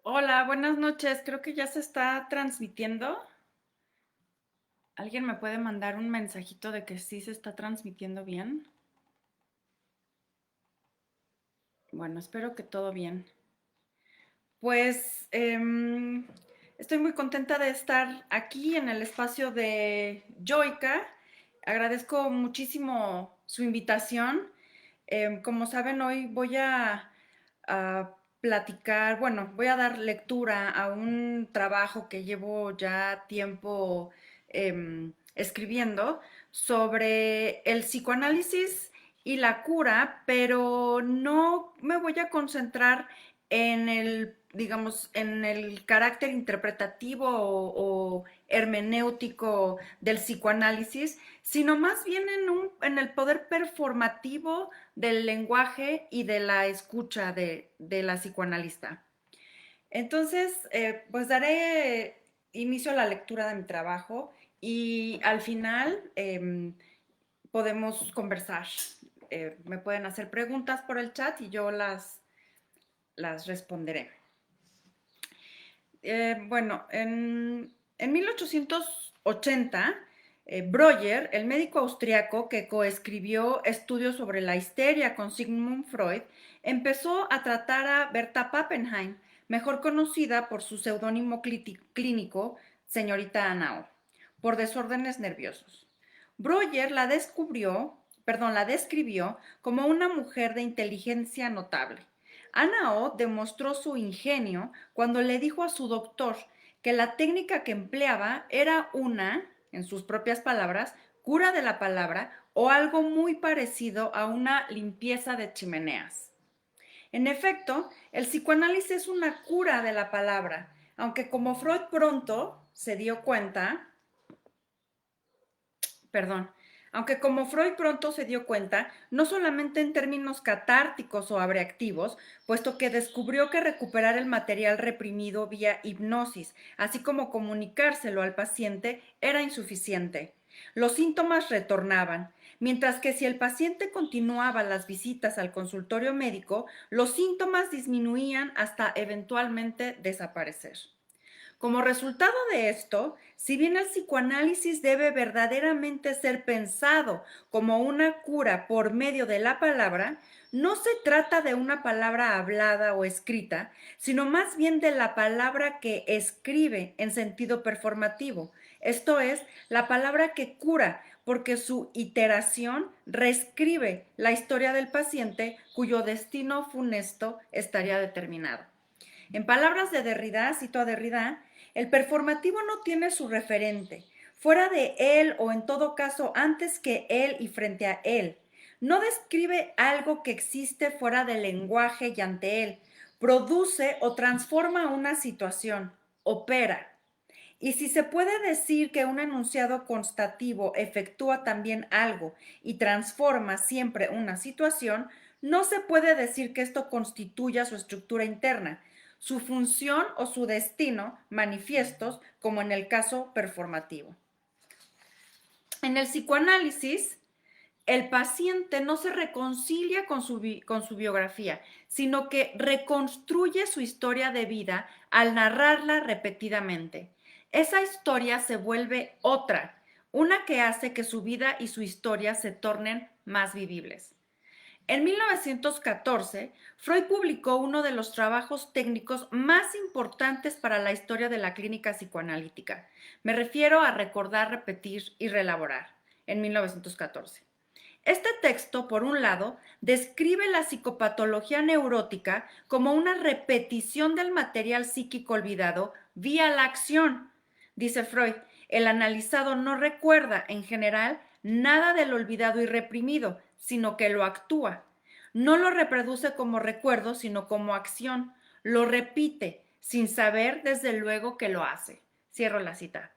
Hola, buenas noches. Creo que ya se está transmitiendo. ¿Alguien me puede mandar un mensajito de que sí se está transmitiendo bien? Bueno, espero que todo bien. Pues estoy muy contenta de estar aquí en el espacio de Joica. Agradezco muchísimo su invitación. Como saben, hoy voy a platicar, bueno, voy a dar lectura a un trabajo que llevo ya tiempo escribiendo sobre el psicoanálisis y la cura, pero no me voy a concentrar en el, digamos, en el carácter interpretativo o hermenéutico del psicoanálisis, sino más bien en el poder performativo del lenguaje y de la escucha de la psicoanalista. Entonces, pues daré inicio a la lectura de mi trabajo y al final podemos conversar. Me pueden hacer preguntas por el chat y yo las responderé. Bueno, en 1880, Breuer, el médico austriaco que coescribió estudios sobre la histeria con Sigmund Freud, empezó a tratar a Berta Pappenheim, mejor conocida por su seudónimo clínico, señorita Anao, por desórdenes nerviosos. Breuer la describió como una mujer de inteligencia notable. Ana O demostró su ingenio cuando le dijo a su doctor que la técnica que empleaba era una, en sus propias palabras, cura de la palabra o algo muy parecido a una limpieza de chimeneas. En efecto, el psicoanálisis es una cura de la palabra, aunque como Freud pronto se dio cuenta, perdón, aunque como Freud pronto se dio cuenta, no solamente en términos catárticos o abreactivos, puesto que descubrió que recuperar el material reprimido vía hipnosis, así como comunicárselo al paciente, era insuficiente. Los síntomas retornaban, mientras que si el paciente continuaba las visitas al consultorio médico, los síntomas disminuían hasta eventualmente desaparecer. Como resultado de esto, si bien el psicoanálisis debe verdaderamente ser pensado como una cura por medio de la palabra, no se trata de una palabra hablada o escrita, sino más bien de la palabra que escribe en sentido performativo, esto es, la palabra que cura, porque su iteración reescribe la historia del paciente cuyo destino funesto estaría determinado. En palabras de Derrida, cito a Derrida, el performativo no tiene su referente, fuera de él o en todo caso antes que él y frente a él. No describe algo que existe fuera del lenguaje y ante él. Produce o transforma una situación, opera. Y si se puede decir que un enunciado constativo efectúa también algo y transforma siempre una situación, no se puede decir que esto constituya su estructura interna, su función o su destino manifiestos, como en el caso performativo. En el psicoanálisis, el paciente no se reconcilia con su biografía, sino que reconstruye su historia de vida al narrarla repetidamente. Esa historia se vuelve otra, una que hace que su vida y su historia se tornen más vivibles. En 1914, Freud publicó uno de los trabajos técnicos más importantes para la historia de la clínica psicoanalítica. Me refiero a Recordar, Repetir y Reelaborar, en 1914. Este texto, por un lado, describe la psicopatología neurótica como una repetición del material psíquico olvidado vía la acción. Dice Freud, el analizado no recuerda, en general, nada del olvidado y reprimido, sino que lo actúa. No lo reproduce como recuerdo, sino como acción. Lo repite, sin saber desde luego que lo hace. Cierro la cita.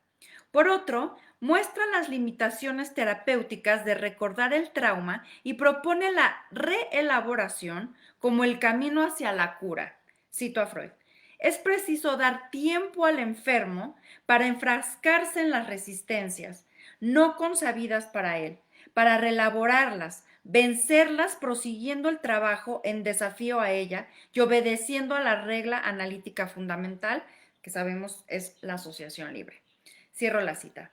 Por otro, muestra las limitaciones terapéuticas de recordar el trauma y propone la reelaboración como el camino hacia la cura. Cito a Freud. Es preciso dar tiempo al enfermo para enfrascarse en las resistencias, no consabidas para él, para reelaborarlas, vencerlas prosiguiendo el trabajo en desafío a ella y obedeciendo a la regla analítica fundamental, que sabemos es la asociación libre. Cierro la cita.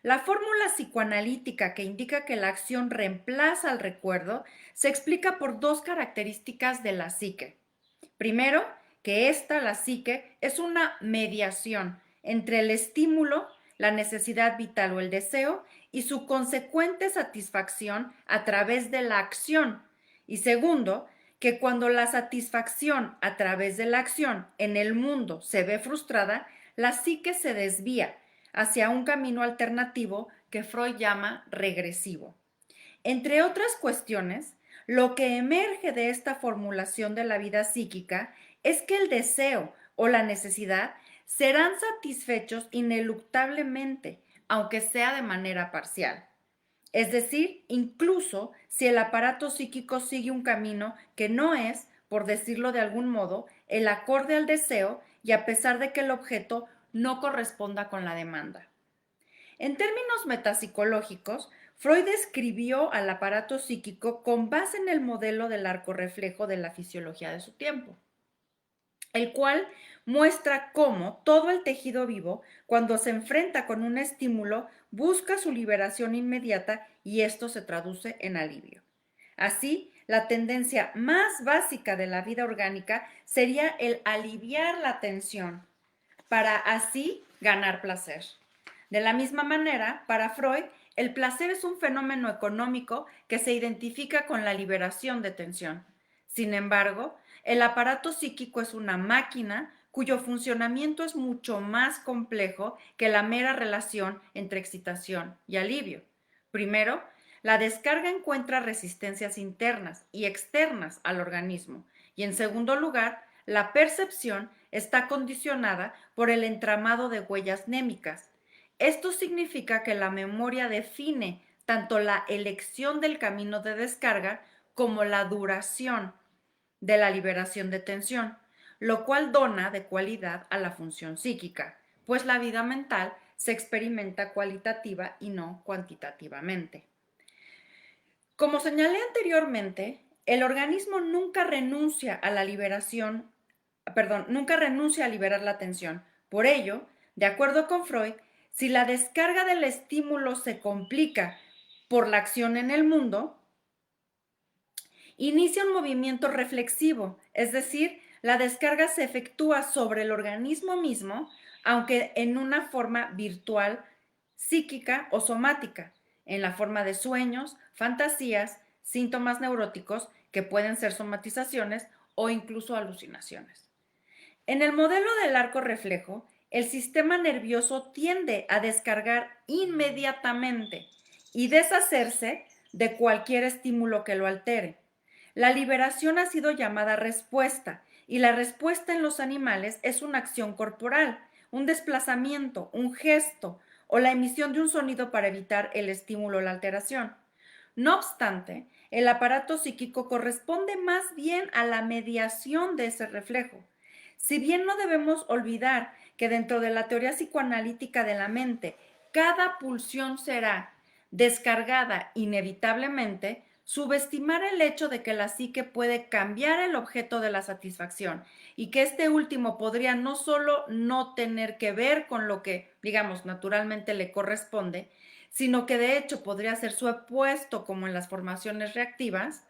La fórmula psicoanalítica que indica que la acción reemplaza al recuerdo se explica por dos características de la psique. Primero, que la psique, es una mediación entre el estímulo, la necesidad vital o el deseo, y su consecuente satisfacción a través de la acción. Y segundo, que cuando la satisfacción a través de la acción en el mundo se ve frustrada, la psique se desvía hacia un camino alternativo que Freud llama regresivo. Entre otras cuestiones, lo que emerge de esta formulación de la vida psíquica es que el deseo o la necesidad serán satisfechos ineluctablemente, aunque sea de manera parcial. Es decir, incluso si el aparato psíquico sigue un camino que no es, por decirlo de algún modo, el acorde al deseo y a pesar de que el objeto no corresponda con la demanda. En términos metapsicológicos, Freud describió al aparato psíquico con base en el modelo del arco reflejo de la fisiología de su tiempo, el cual muestra cómo todo el tejido vivo, cuando se enfrenta con un estímulo, busca su liberación inmediata y esto se traduce en alivio. Así, la tendencia más básica de la vida orgánica sería el aliviar la tensión para así ganar placer. De la misma manera, para Freud, el placer es un fenómeno económico que se identifica con la liberación de tensión. Sin embargo, el aparato psíquico es una máquina cuyo funcionamiento es mucho más complejo que la mera relación entre excitación y alivio. Primero, la descarga encuentra resistencias internas y externas al organismo y en segundo lugar, la percepción está condicionada por el entramado de huellas némicas. Esto significa que la memoria define tanto la elección del camino de descarga como la duración de la liberación de tensión, lo cual dona de cualidad a la función psíquica, pues la vida mental se experimenta cualitativa y no cuantitativamente. Como señalé anteriormente, el organismo nunca renuncia a la liberación, nunca renuncia a liberar la tensión. Por ello, de acuerdo con Freud, si la descarga del estímulo se complica por la acción en el mundo, inicia un movimiento reflexivo, es decir, la descarga se efectúa sobre el organismo mismo, aunque en una forma virtual, psíquica o somática, en la forma de sueños, fantasías, síntomas neuróticos que pueden ser somatizaciones o incluso alucinaciones. En el modelo del arco reflejo, el sistema nervioso tiende a descargar inmediatamente y deshacerse de cualquier estímulo que lo altere. La liberación ha sido llamada respuesta y la respuesta en los animales es una acción corporal, un desplazamiento, un gesto o la emisión de un sonido para evitar el estímulo o la alteración. No obstante, el aparato psíquico corresponde más bien a la mediación de ese reflejo. Si bien no debemos olvidar que dentro de la teoría psicoanalítica de la mente, cada pulsión será descargada inevitablemente, subestimar el hecho de que la psique puede cambiar el objeto de la satisfacción y que este último podría no solo no tener que ver con lo que, digamos, naturalmente le corresponde, sino que de hecho podría ser su opuesto como en las formaciones reactivas,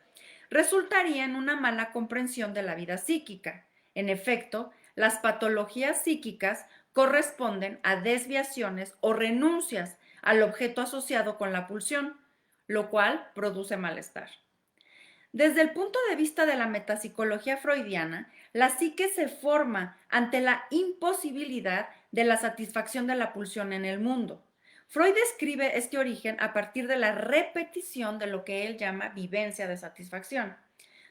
resultaría en una mala comprensión de la vida psíquica. En efecto, las patologías psíquicas corresponden a desviaciones o renuncias al objeto asociado con la pulsión, lo cual produce malestar. Desde el punto de vista de la metapsicología freudiana, la psique se forma ante la imposibilidad de la satisfacción de la pulsión en el mundo. Freud describe este origen a partir de la repetición de lo que él llama vivencia de satisfacción.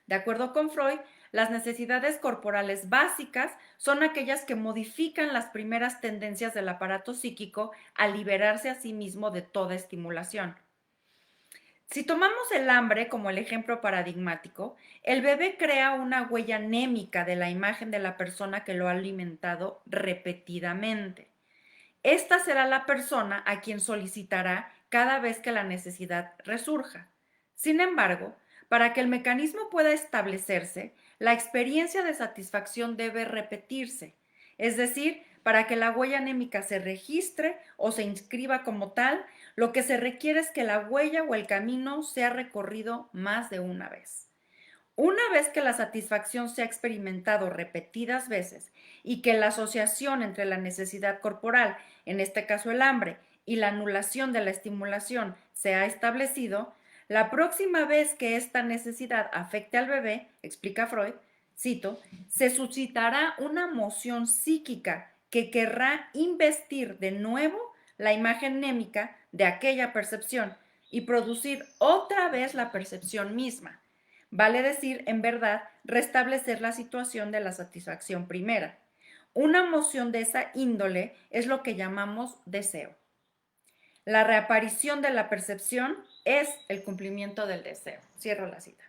De acuerdo con Freud, las necesidades corporales básicas son aquellas que modifican las primeras tendencias del aparato psíquico a liberarse a sí mismo de toda estimulación. Si tomamos el hambre como el ejemplo paradigmático, el bebé crea una huella anémica de la imagen de la persona que lo ha alimentado repetidamente. Esta será la persona a quien solicitará cada vez que la necesidad resurja. Sin embargo, para que el mecanismo pueda establecerse, la experiencia de satisfacción debe repetirse, es decir, para que la huella anémica se registre o se inscriba como tal, lo que se requiere es que la huella o el camino sea recorrido más de una vez. Una vez que la satisfacción se ha experimentado repetidas veces y que la asociación entre la necesidad corporal, en este caso el hambre, y la anulación de la estimulación se ha establecido, la próxima vez que esta necesidad afecte al bebé, explica Freud, cito, se suscitará una moción psíquica que querrá investir de nuevo la imagen némica de aquella percepción y producir otra vez la percepción misma. Vale decir, en verdad, restablecer la situación de la satisfacción primera. Una emoción de esa índole es lo que llamamos deseo. La reaparición de la percepción es el cumplimiento del deseo. Cierro la cita.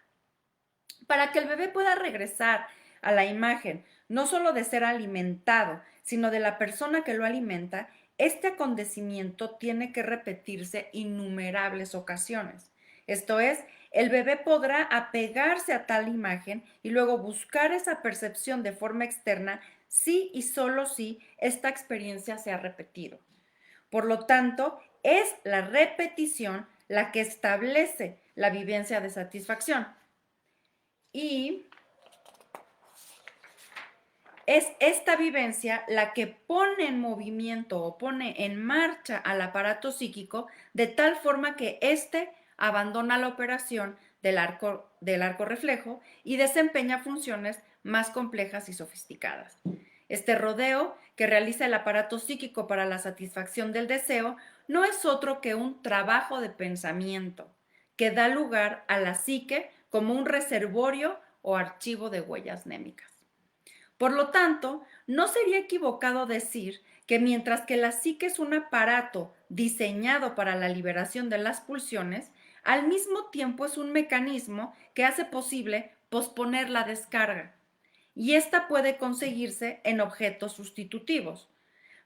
Para que el bebé pueda regresar a la imagen, no solo de ser alimentado, sino de la persona que lo alimenta, este acontecimiento tiene que repetirse innumerables ocasiones. Esto es, el bebé podrá apegarse a tal imagen y luego buscar esa percepción de forma externa si y solo si esta experiencia se ha repetido. Por lo tanto, es la repetición la que establece la vivencia de satisfacción. Y es esta vivencia la que pone en movimiento o pone en marcha al aparato psíquico de tal forma que éste abandona la operación del arco reflejo y desempeña funciones más complejas y sofisticadas. Este rodeo que realiza el aparato psíquico para la satisfacción del deseo no es otro que un trabajo de pensamiento que da lugar a la psique como un reservorio o archivo de huellas némicas. Por lo tanto, no sería equivocado decir que mientras que la psique es un aparato diseñado para la liberación de las pulsiones, al mismo tiempo es un mecanismo que hace posible posponer la descarga. Y esta puede conseguirse en objetos sustitutivos.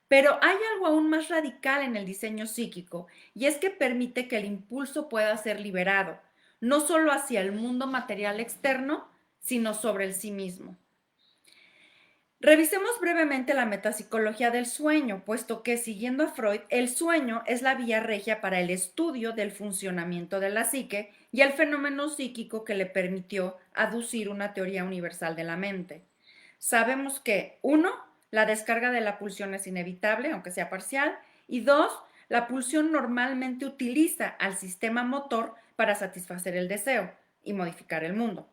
Pero hay algo aún más radical en el diseño psíquico, y es que permite que el impulso pueda ser liberado, no solo hacia el mundo material externo, sino sobre el sí mismo. Revisemos brevemente la metapsicología del sueño, puesto que, siguiendo a Freud, el sueño es la vía regia para el estudio del funcionamiento de la psique y el fenómeno psíquico que le permitió aducir una teoría universal de la mente. Sabemos que, 1, la descarga de la pulsión es inevitable, aunque sea parcial, y 2, la pulsión normalmente utiliza al sistema motor para satisfacer el deseo y modificar el mundo.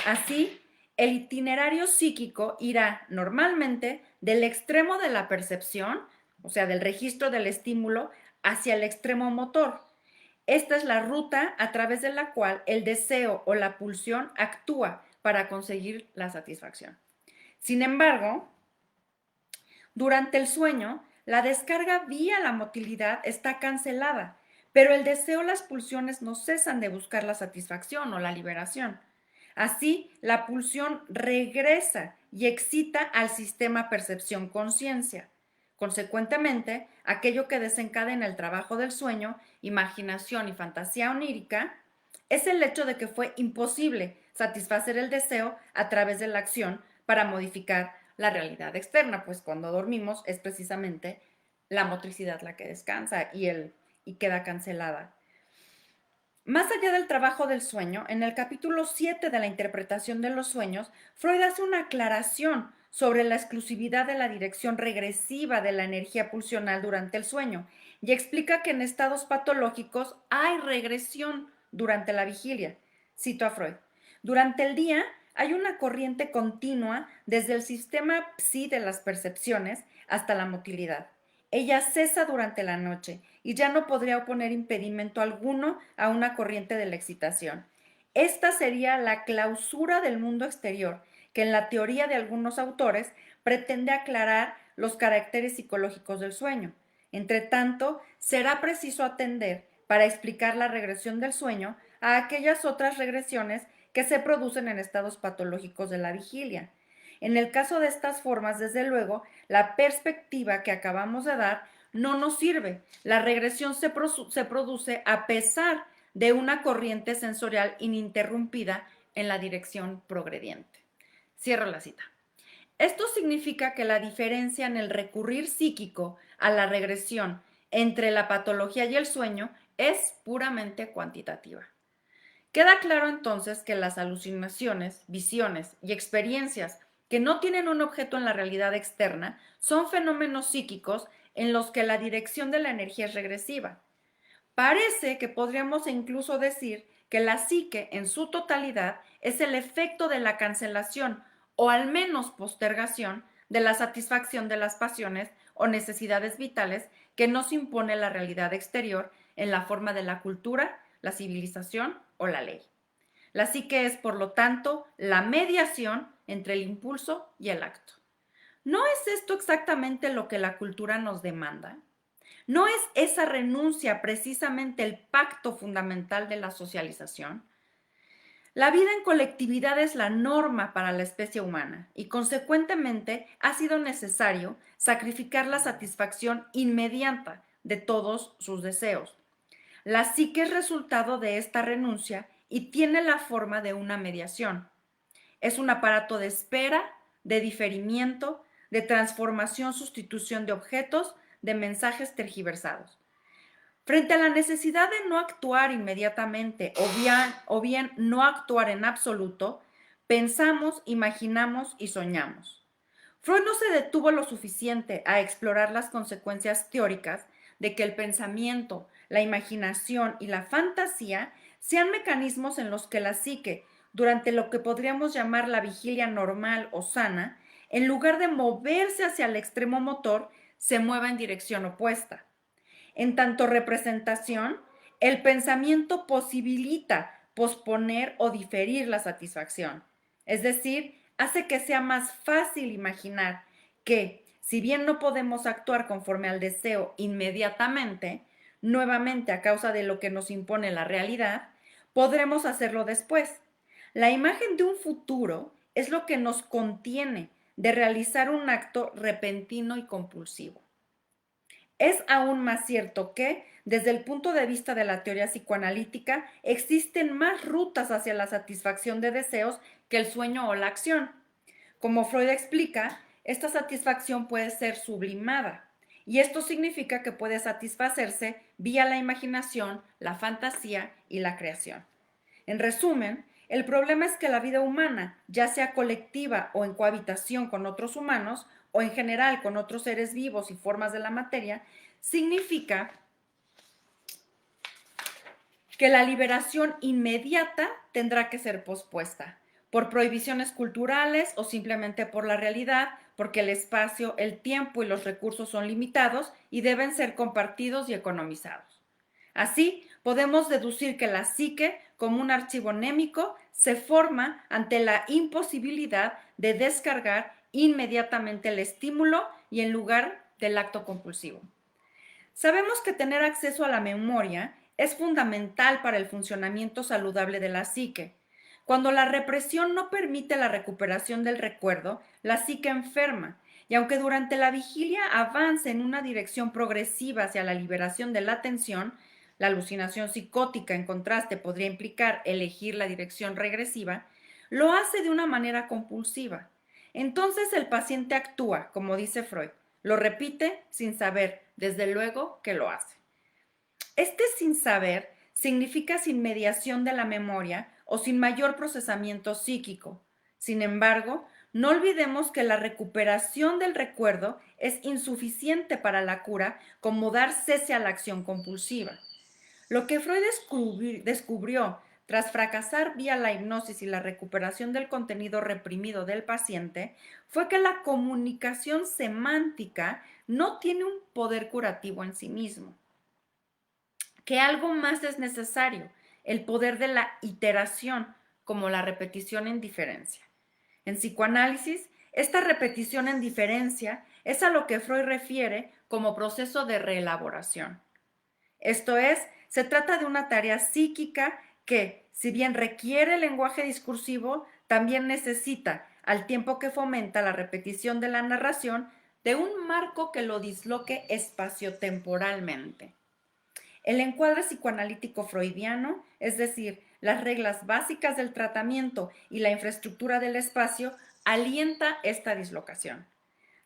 Así, el itinerario psíquico irá normalmente del extremo de la percepción, o sea, del registro del estímulo, hacia el extremo motor. Esta es la ruta a través de la cual el deseo o la pulsión actúa para conseguir la satisfacción. Sin embargo, durante el sueño, la descarga vía la motilidad está cancelada, pero el deseo o las pulsiones no cesan de buscar la satisfacción o la liberación. Así, la pulsión regresa y excita al sistema percepción-conciencia. Consecuentemente, aquello que desencadena el trabajo del sueño, imaginación y fantasía onírica, es el hecho de que fue imposible satisfacer el deseo a través de la acción para modificar la realidad externa, pues cuando dormimos es precisamente la motricidad la que descansa y queda cancelada. Más allá del trabajo del sueño, en el capítulo 7 de la interpretación de los sueños, Freud hace una aclaración sobre la exclusividad de la dirección regresiva de la energía pulsional durante el sueño y explica que en estados patológicos hay regresión durante la vigilia. Cito a Freud. Durante el día hay una corriente continua desde el sistema psi de las percepciones hasta la motilidad. Ella cesa durante la noche y ya no podría oponer impedimento alguno a una corriente de la excitación. Esta sería la clausura del mundo exterior, que en la teoría de algunos autores pretende aclarar los caracteres psicológicos del sueño. Entre tanto, será preciso atender, para explicar la regresión del sueño, a aquellas otras regresiones que se producen en estados patológicos de la vigilia. En el caso de estas formas, desde luego, la perspectiva que acabamos de dar no nos sirve. La regresión se produce a pesar de una corriente sensorial ininterrumpida en la dirección progrediente. Cierro la cita. Esto significa que la diferencia en el recurrir psíquico a la regresión entre la patología y el sueño es puramente cuantitativa. Queda claro entonces que las alucinaciones, visiones y experiencias que no tienen un objeto en la realidad externa son fenómenos psíquicos en los que la dirección de la energía es regresiva. Parece que podríamos incluso decir que la psique en su totalidad es el efecto de la cancelación o al menos postergación de la satisfacción de las pasiones o necesidades vitales que nos impone la realidad exterior en la forma de la cultura, la civilización o la ley. La psique es, por lo tanto, la mediación entre el impulso y el acto. ¿No es esto exactamente lo que la cultura nos demanda? ¿No es esa renuncia precisamente el pacto fundamental de la socialización? La vida en colectividad es la norma para la especie humana y consecuentemente ha sido necesario sacrificar la satisfacción inmediata de todos sus deseos. La psique es resultado de esta renuncia y tiene la forma de una mediación. Es un aparato de espera, de diferimiento, de transformación, sustitución de objetos, de mensajes tergiversados. Frente a la necesidad de no actuar inmediatamente o bien no actuar en absoluto, pensamos, imaginamos y soñamos. Freud no se detuvo lo suficiente a explorar las consecuencias teóricas de que el pensamiento, la imaginación y la fantasía sean mecanismos en los que la psique, durante lo que podríamos llamar la vigilia normal o sana, en lugar de moverse hacia el extremo motor, se mueva en dirección opuesta. En tanto representación, el pensamiento posibilita posponer o diferir la satisfacción. Es decir, hace que sea más fácil imaginar que, si bien no podemos actuar conforme al deseo inmediatamente, nuevamente a causa de lo que nos impone la realidad, podremos hacerlo después. La imagen de un futuro es lo que nos contiene de realizar un acto repentino y compulsivo. Es aún más cierto que, desde el punto de vista de la teoría psicoanalítica, existen más rutas hacia la satisfacción de deseos que el sueño o la acción. Como Freud explica, esta satisfacción puede ser sublimada, y esto significa que puede satisfacerse vía la imaginación, la fantasía y la creación. En resumen, el problema es que la vida humana, ya sea colectiva o en cohabitación con otros humanos, o en general con otros seres vivos y formas de la materia, significa que la liberación inmediata tendrá que ser pospuesta, por prohibiciones culturales o simplemente por la realidad, porque el espacio, el tiempo y los recursos son limitados y deben ser compartidos y economizados. Así, podemos deducir que la psique, como un archivo némico, se forma ante la imposibilidad de descargar inmediatamente el estímulo y en lugar del acto compulsivo. Sabemos que tener acceso a la memoria es fundamental para el funcionamiento saludable de la psique. Cuando la represión no permite la recuperación del recuerdo, la psique enferma, y aunque durante la vigilia avance en una dirección progresiva hacia la liberación de la atención, la alucinación psicótica, en contraste, podría implicar elegir la dirección regresiva, lo hace de una manera compulsiva. Entonces el paciente actúa, como dice Freud, lo repite sin saber, desde luego que lo hace. Este sin saber significa sin mediación de la memoria o sin mayor procesamiento psíquico. Sin embargo, no olvidemos que la recuperación del recuerdo es insuficiente para la cura como dar cese a la acción compulsiva. Lo que Freud descubrió tras fracasar vía la hipnosis y la recuperación del contenido reprimido del paciente fue que la comunicación semántica no tiene un poder curativo en sí mismo, que algo más es necesario, el poder de la iteración, como la repetición en diferencia. En psicoanálisis, esta repetición en diferencia es a lo que Freud refiere como proceso de reelaboración. Esto es, se trata de una tarea psíquica que, si bien requiere lenguaje discursivo, también necesita, al tiempo que fomenta la repetición de la narración, de un marco que lo disloque espaciotemporalmente. El encuadre psicoanalítico freudiano, es decir, las reglas básicas del tratamiento y la infraestructura del espacio, alienta esta dislocación.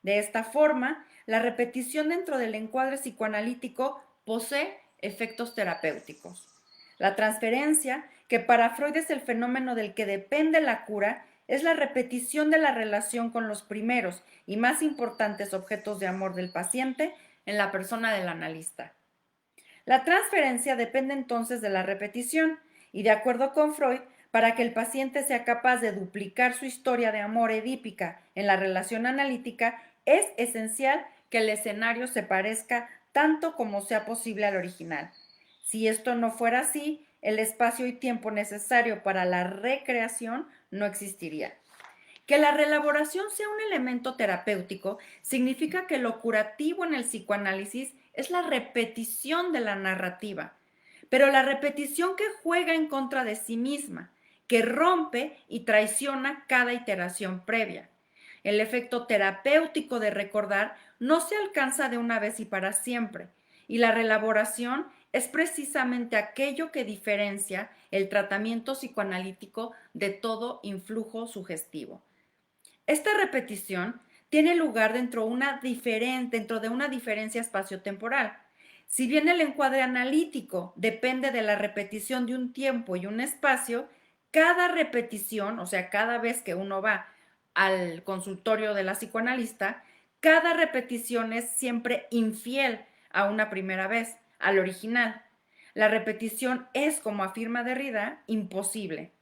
De esta forma, la repetición dentro del encuadre psicoanalítico posee efectos terapéuticos. La transferencia, que para Freud es el fenómeno del que depende la cura, es la repetición de la relación con los primeros y más importantes objetos de amor del paciente en la persona del analista. La transferencia depende entonces de la repetición y, de acuerdo con Freud, para que el paciente sea capaz de duplicar su historia de amor edípica en la relación analítica, es esencial que el escenario se parezca tanto como sea posible al original. Si esto no fuera así, el espacio y tiempo necesario para la recreación no existiría. Que la reelaboración sea un elemento terapéutico significa que lo curativo en el psicoanálisis es la repetición de la narrativa, pero la repetición que juega en contra de sí misma, que rompe y traiciona cada iteración previa. El efecto terapéutico de recordar no se alcanza de una vez y para siempre, y la reelaboración es precisamente aquello que diferencia el tratamiento psicoanalítico de todo influjo sugestivo. Esta repetición tiene lugar dentro de una diferencia espaciotemporal. Si bien el encuadre analítico depende de la repetición de un tiempo y un espacio, cada repetición, o sea, cada vez que uno va al consultorio de la psicoanalista, cada repetición es siempre infiel a una primera vez, al original. La repetición es, como afirma Derrida, imposible.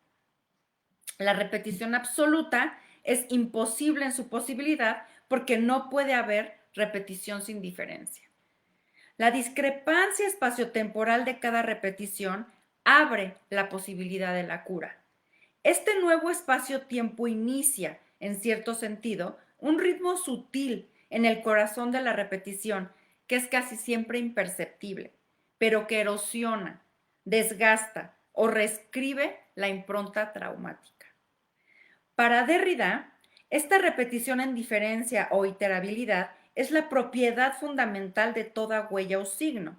La repetición absoluta es imposible en su posibilidad porque no puede haber repetición sin diferencia. La discrepancia espaciotemporal de cada repetición abre la posibilidad de la cura. Este nuevo espacio-tiempo inicia, en cierto sentido, un ritmo sutil en el corazón de la repetición que es casi siempre imperceptible, pero que erosiona, desgasta o reescribe la impronta traumática. Para Derrida, esta repetición en diferencia o iterabilidad es la propiedad fundamental de toda huella o signo.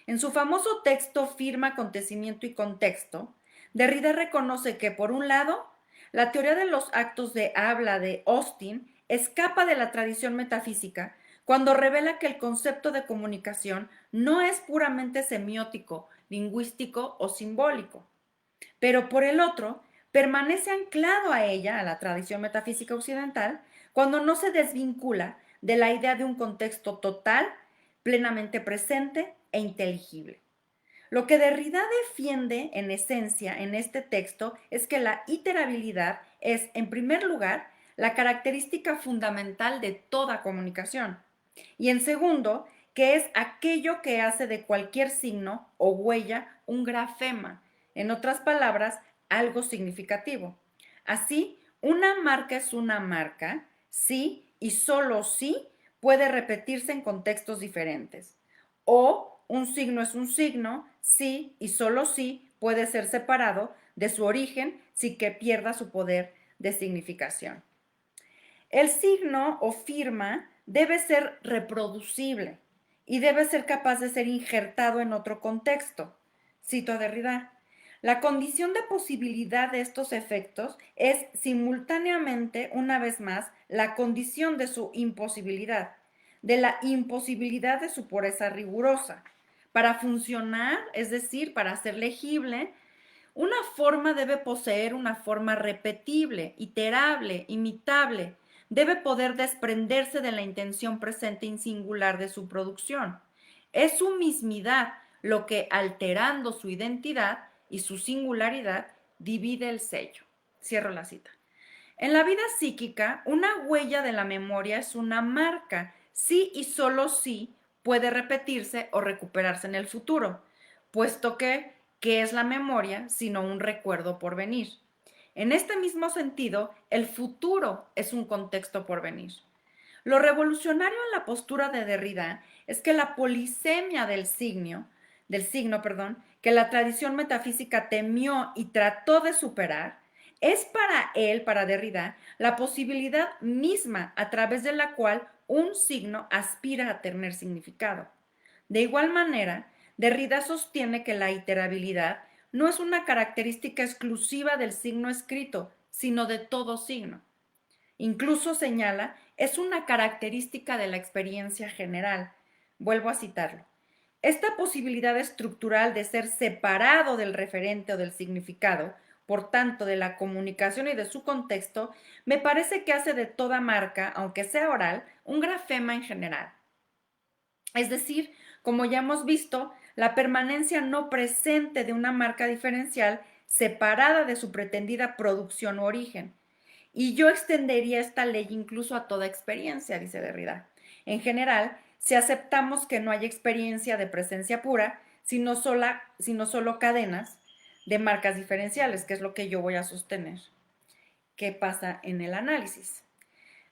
En su famoso texto Firma, acontecimiento y contexto, Derrida reconoce que, por un lado, la teoría de los actos de habla de Austin escapa de la tradición metafísica cuando revela que el concepto de comunicación no es puramente semiótico, lingüístico o simbólico. Pero por el otro, permanece anclado a ella, a la tradición metafísica occidental, cuando no se desvincula de la idea de un contexto total, plenamente presente e inteligible. Lo que Derrida defiende en esencia en este texto es que la iterabilidad es, en primer lugar, la característica fundamental de toda comunicación, y en segundo, que es aquello que hace de cualquier signo o huella un grafema, en otras palabras, algo significativo. Así, una marca es una marca si y solo si puede repetirse en contextos diferentes. O un signo es un signo si y solo si puede ser separado de su origen sin que pierda su poder de significación. El signo o firma debe ser reproducible y debe ser capaz de ser injertado en otro contexto. Cito a Derrida. La condición de posibilidad de estos efectos es simultáneamente, una vez más, la condición de su imposibilidad, de la imposibilidad de su pureza rigurosa. Para funcionar, es decir, para ser legible, una forma debe poseer una forma repetible, iterable, imitable. Debe poder desprenderse de la intención presente y singular de su producción. Es su mismidad lo que, alterando su identidad y su singularidad, divide el sello. Cierro la cita. En la vida psíquica, una huella de la memoria es una marca, sí y solo sí puede repetirse o recuperarse en el futuro, puesto que, ¿qué es la memoria sino un recuerdo por venir? En este mismo sentido, el futuro es un contexto por venir. Lo revolucionario en la postura de Derrida es que la polisemia del signo, que la tradición metafísica temió y trató de superar, es para él, para Derrida, la posibilidad misma a través de la cual un signo aspira a tener significado. De igual manera, Derrida sostiene que la iterabilidad no es una característica exclusiva del signo escrito, sino de todo signo. Incluso señala, es una característica de la experiencia general. Vuelvo a citarlo. Esta posibilidad estructural de ser separado del referente o del significado, por tanto, de la comunicación y de su contexto, me parece que hace de toda marca, aunque sea oral, un grafema en general. Es decir, como ya hemos visto, la permanencia no presente de una marca diferencial separada de su pretendida producción o origen. Y yo extendería esta ley incluso a toda experiencia, dice Derrida. En general, si aceptamos que no hay experiencia de presencia pura, sino solo cadenas de marcas diferenciales, que es lo que yo voy a sostener. ¿Qué pasa en el análisis?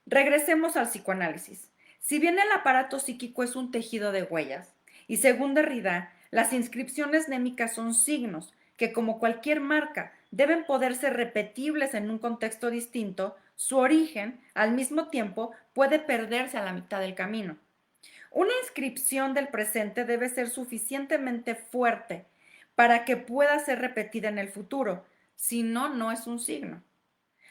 Regresemos al psicoanálisis. Si bien el aparato psíquico es un tejido de huellas, y según Derrida, las inscripciones némicas son signos que, como cualquier marca, deben poder ser repetibles en un contexto distinto, su origen, al mismo tiempo, puede perderse a la mitad del camino. Una inscripción del presente debe ser suficientemente fuerte para que pueda ser repetida en el futuro, si no, no es un signo.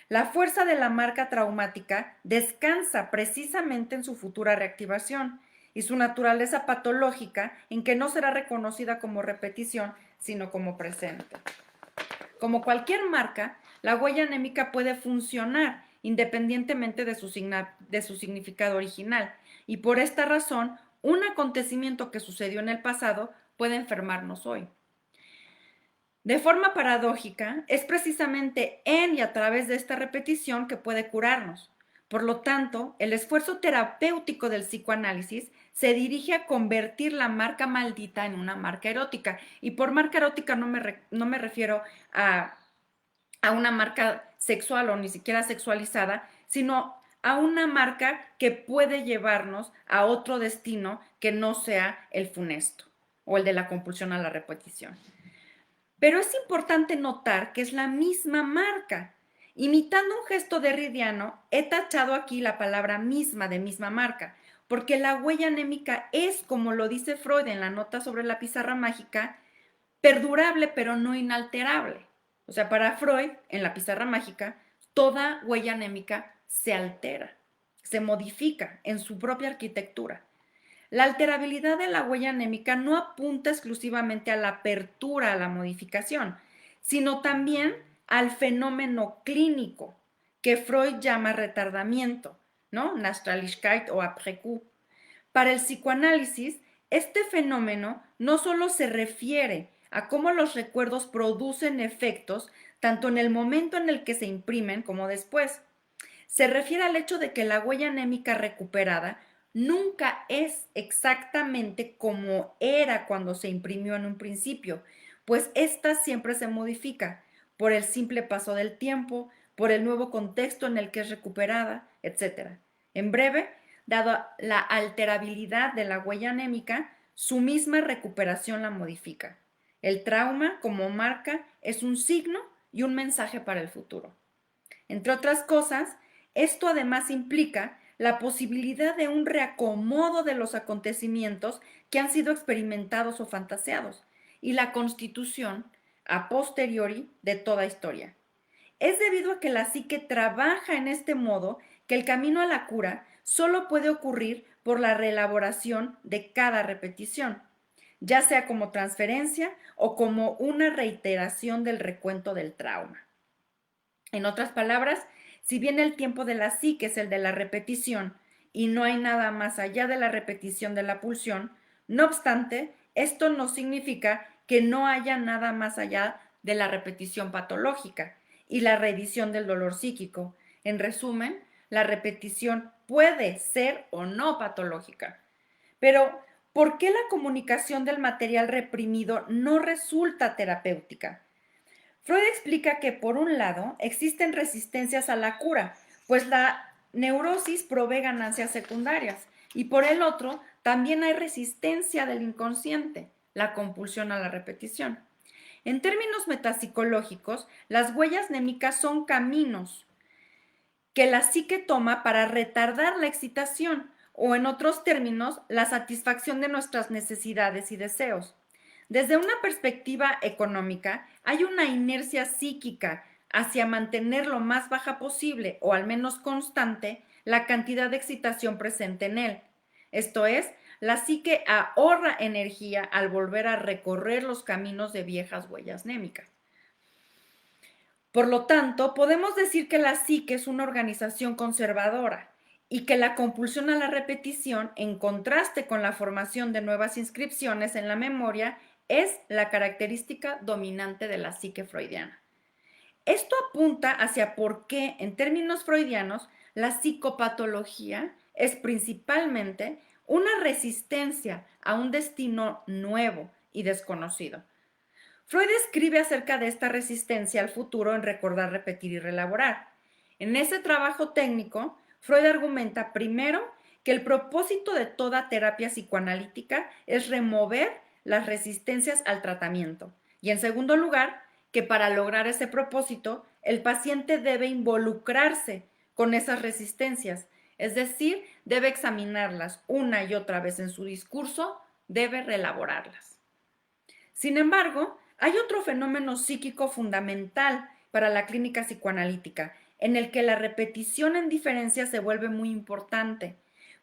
La fuerza de la marca traumática descansa precisamente en su futura reactivación y su naturaleza patológica en que no será reconocida como repetición, sino como presente. Como cualquier marca, la huella anémica puede funcionar independientemente de su significado original, y por esta razón, un acontecimiento que sucedió en el pasado puede enfermarnos hoy. De forma paradójica, es precisamente en y a través de esta repetición que puede curarnos. Por lo tanto, el esfuerzo terapéutico del psicoanálisis se dirige a convertir la marca maldita en una marca erótica. Y por marca erótica no me refiero a una marca sexual o ni siquiera sexualizada, sino a una marca que puede llevarnos a otro destino que no sea el funesto o el de la compulsión a la repetición. Pero es importante notar que es la misma marca. Imitando un gesto derridiano, he tachado aquí la palabra misma de misma marca, porque la huella anémica es, como lo dice Freud en la nota sobre la pizarra mágica, perdurable pero no inalterable. O sea, para Freud, en la pizarra mágica, toda huella anémica se altera, se modifica en su propia arquitectura. La alterabilidad de la huella anémica no apunta exclusivamente a la apertura a la modificación, sino también al fenómeno clínico que Freud llama retardamiento, ¿no? Nachtraglichkeit o après-coup. Para el psicoanálisis, este fenómeno no solo se refiere a cómo los recuerdos producen efectos tanto en el momento en el que se imprimen como después. Se refiere al hecho de que la huella anémica recuperada nunca es exactamente como era cuando se imprimió en un principio, pues ésta siempre se modifica por el simple paso del tiempo, por el nuevo contexto en el que es recuperada, etc. En breve, dado la alterabilidad de la huella anémica, su misma recuperación la modifica. El trauma, como marca, es un signo y un mensaje para el futuro. Entre otras cosas, esto además implica la posibilidad de un reacomodo de los acontecimientos que han sido experimentados o fantaseados y la constitución a posteriori de toda historia. Es debido a que la psique trabaja en este modo que el camino a la cura solo puede ocurrir por la reelaboración de cada repetición, ya sea como transferencia o como una reiteración del recuento del trauma. En otras palabras, si bien el tiempo de la psique es el de la repetición y no hay nada más allá de la repetición de la pulsión, no obstante, esto no significa que no haya nada más allá de la repetición patológica y la reedición del dolor psíquico. En resumen, la repetición puede ser o no patológica. Pero, ¿por qué la comunicación del material reprimido no resulta terapéutica? Freud explica que, por un lado, existen resistencias a la cura, pues la neurosis provee ganancias secundarias, y por el otro, también hay resistencia del inconsciente, la compulsión a la repetición. En términos metapsicológicos, las huellas némicas son caminos que la psique toma para retardar la excitación, o en otros términos, la satisfacción de nuestras necesidades y deseos. Desde una perspectiva económica, hay una inercia psíquica hacia mantener lo más baja posible, o al menos constante, la cantidad de excitación presente en él. Esto es, la psique ahorra energía al volver a recorrer los caminos de viejas huellas némicas. Por lo tanto, podemos decir que la psique es una organización conservadora y que la compulsión a la repetición, en contraste con la formación de nuevas inscripciones en la memoria, es la característica dominante de la psique freudiana. Esto apunta hacia por qué, en términos freudianos, la psicopatología es principalmente una resistencia a un destino nuevo y desconocido. Freud escribe acerca de esta resistencia al futuro en Recordar, Repetir y Reelaborar. En ese trabajo técnico, Freud argumenta primero que el propósito de toda terapia psicoanalítica es remover las resistencias al tratamiento. Y en segundo lugar, que para lograr ese propósito, el paciente debe involucrarse con esas resistencias, es decir, debe examinarlas una y otra vez en su discurso, debe reelaborarlas. Sin embargo, hay otro fenómeno psíquico fundamental para la clínica psicoanalítica, en el que la repetición en diferencia se vuelve muy importante,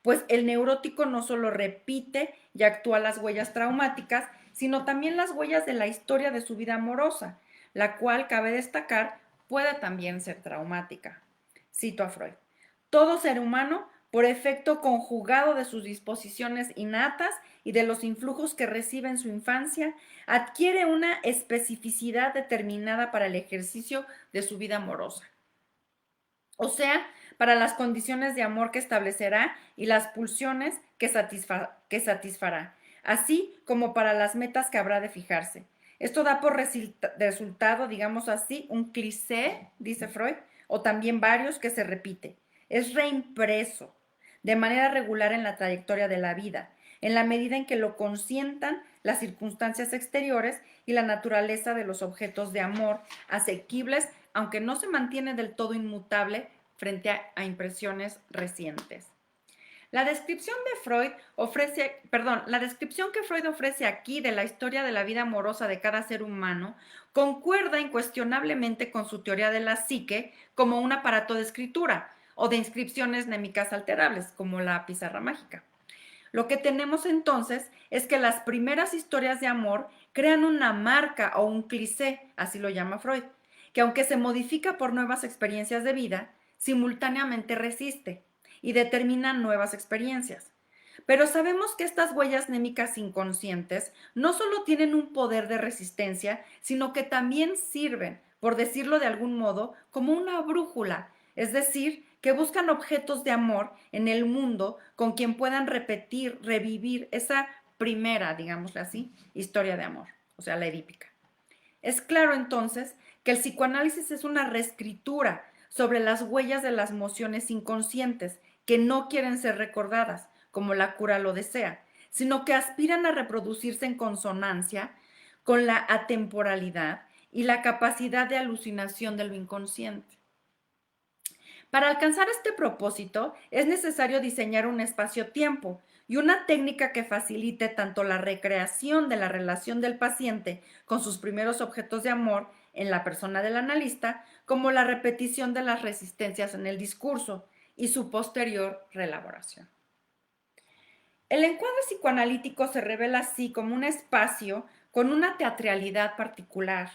pues el neurótico no solo repite y actúa las huellas traumáticas, sino también las huellas de la historia de su vida amorosa, la cual, cabe destacar, puede también ser traumática. Cito a Freud. Todo ser humano, por efecto conjugado de sus disposiciones innatas y de los influjos que recibe en su infancia, adquiere una especificidad determinada para el ejercicio de su vida amorosa. O sea, para las condiciones de amor que establecerá y las pulsiones que satisfará, así como para las metas que habrá de fijarse. Esto da por resultado, digamos así, un cliché, dice Freud, o también varios que se repite. Es reimpreso de manera regular en la trayectoria de la vida, en la medida en que lo consientan las circunstancias exteriores y la naturaleza de los objetos de amor asequibles, aunque no se mantiene del todo inmutable frente a impresiones recientes. La descripción que Freud ofrece aquí de la historia de la vida amorosa de cada ser humano concuerda incuestionablemente con su teoría de la psique como un aparato de escritura o de inscripciones némicas alterables, como la pizarra mágica. Lo que tenemos entonces es que las primeras historias de amor crean una marca o un cliché, así lo llama Freud, que aunque se modifica por nuevas experiencias de vida, simultáneamente resiste y determina nuevas experiencias. Pero sabemos que estas huellas némicas inconscientes no solo tienen un poder de resistencia, sino que también sirven, por decirlo de algún modo, como una brújula, es decir, que buscan objetos de amor en el mundo con quien puedan repetir, revivir esa primera, digámosle así, historia de amor, o sea, la edípica. Es claro entonces que el psicoanálisis es una reescritura sobre las huellas de las emociones inconscientes que no quieren ser recordadas, como la cura lo desea, sino que aspiran a reproducirse en consonancia con la atemporalidad y la capacidad de alucinación de lo inconsciente. Para alcanzar este propósito es necesario diseñar un espacio-tiempo y una técnica que facilite tanto la recreación de la relación del paciente con sus primeros objetos de amor en la persona del analista, como la repetición de las resistencias en el discurso y su posterior reelaboración. El encuadre psicoanalítico se revela así como un espacio con una teatralidad particular,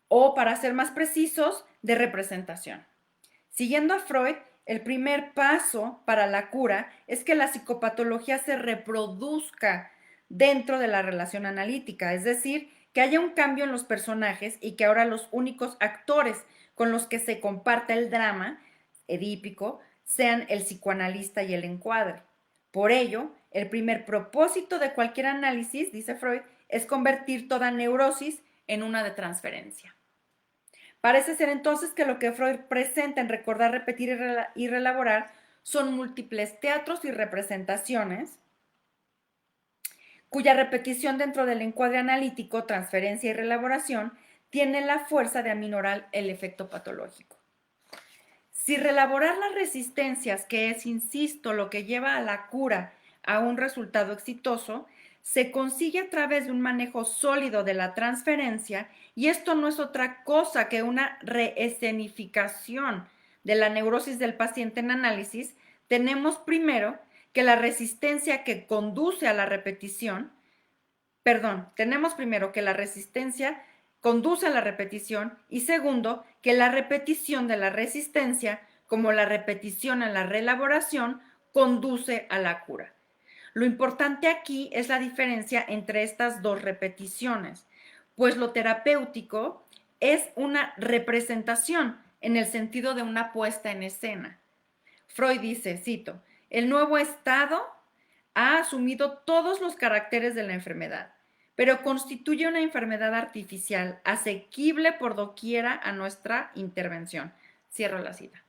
o, para ser más precisos, de representación. Siguiendo a Freud, el primer paso para la cura es que la psicopatología se reproduzca dentro de la relación analítica, es decir, que haya un cambio en los personajes y que ahora los únicos actores con los que se comparta el drama edípico sean el psicoanalista y el encuadre. Por ello, el primer propósito de cualquier análisis, dice Freud, es convertir toda neurosis en una de transferencia. Parece ser entonces que lo que Freud presenta en Recordar, Repetir y Reelaborar son múltiples teatros y representaciones cuya repetición dentro del encuadre analítico, transferencia y reelaboración tiene la fuerza de aminorar el efecto patológico. Si reelaborar las resistencias, que es, insisto, lo que lleva a la cura a un resultado exitoso, se consigue a través de un manejo sólido de la transferencia y esto no es otra cosa que una reescenificación de la neurosis del paciente en análisis. Tenemos primero que la resistencia que conduce a la repetición, tenemos primero que la resistencia conduce a la repetición y segundo, que la repetición de la resistencia, como la repetición en la reelaboración, conduce a la cura. Lo importante aquí es la diferencia entre estas dos repeticiones, pues lo terapéutico es una representación en el sentido de una puesta en escena. Freud dice, cito, el nuevo estado ha asumido todos los caracteres de la enfermedad, pero constituye una enfermedad artificial, asequible por doquiera a nuestra intervención. Cierro la cita.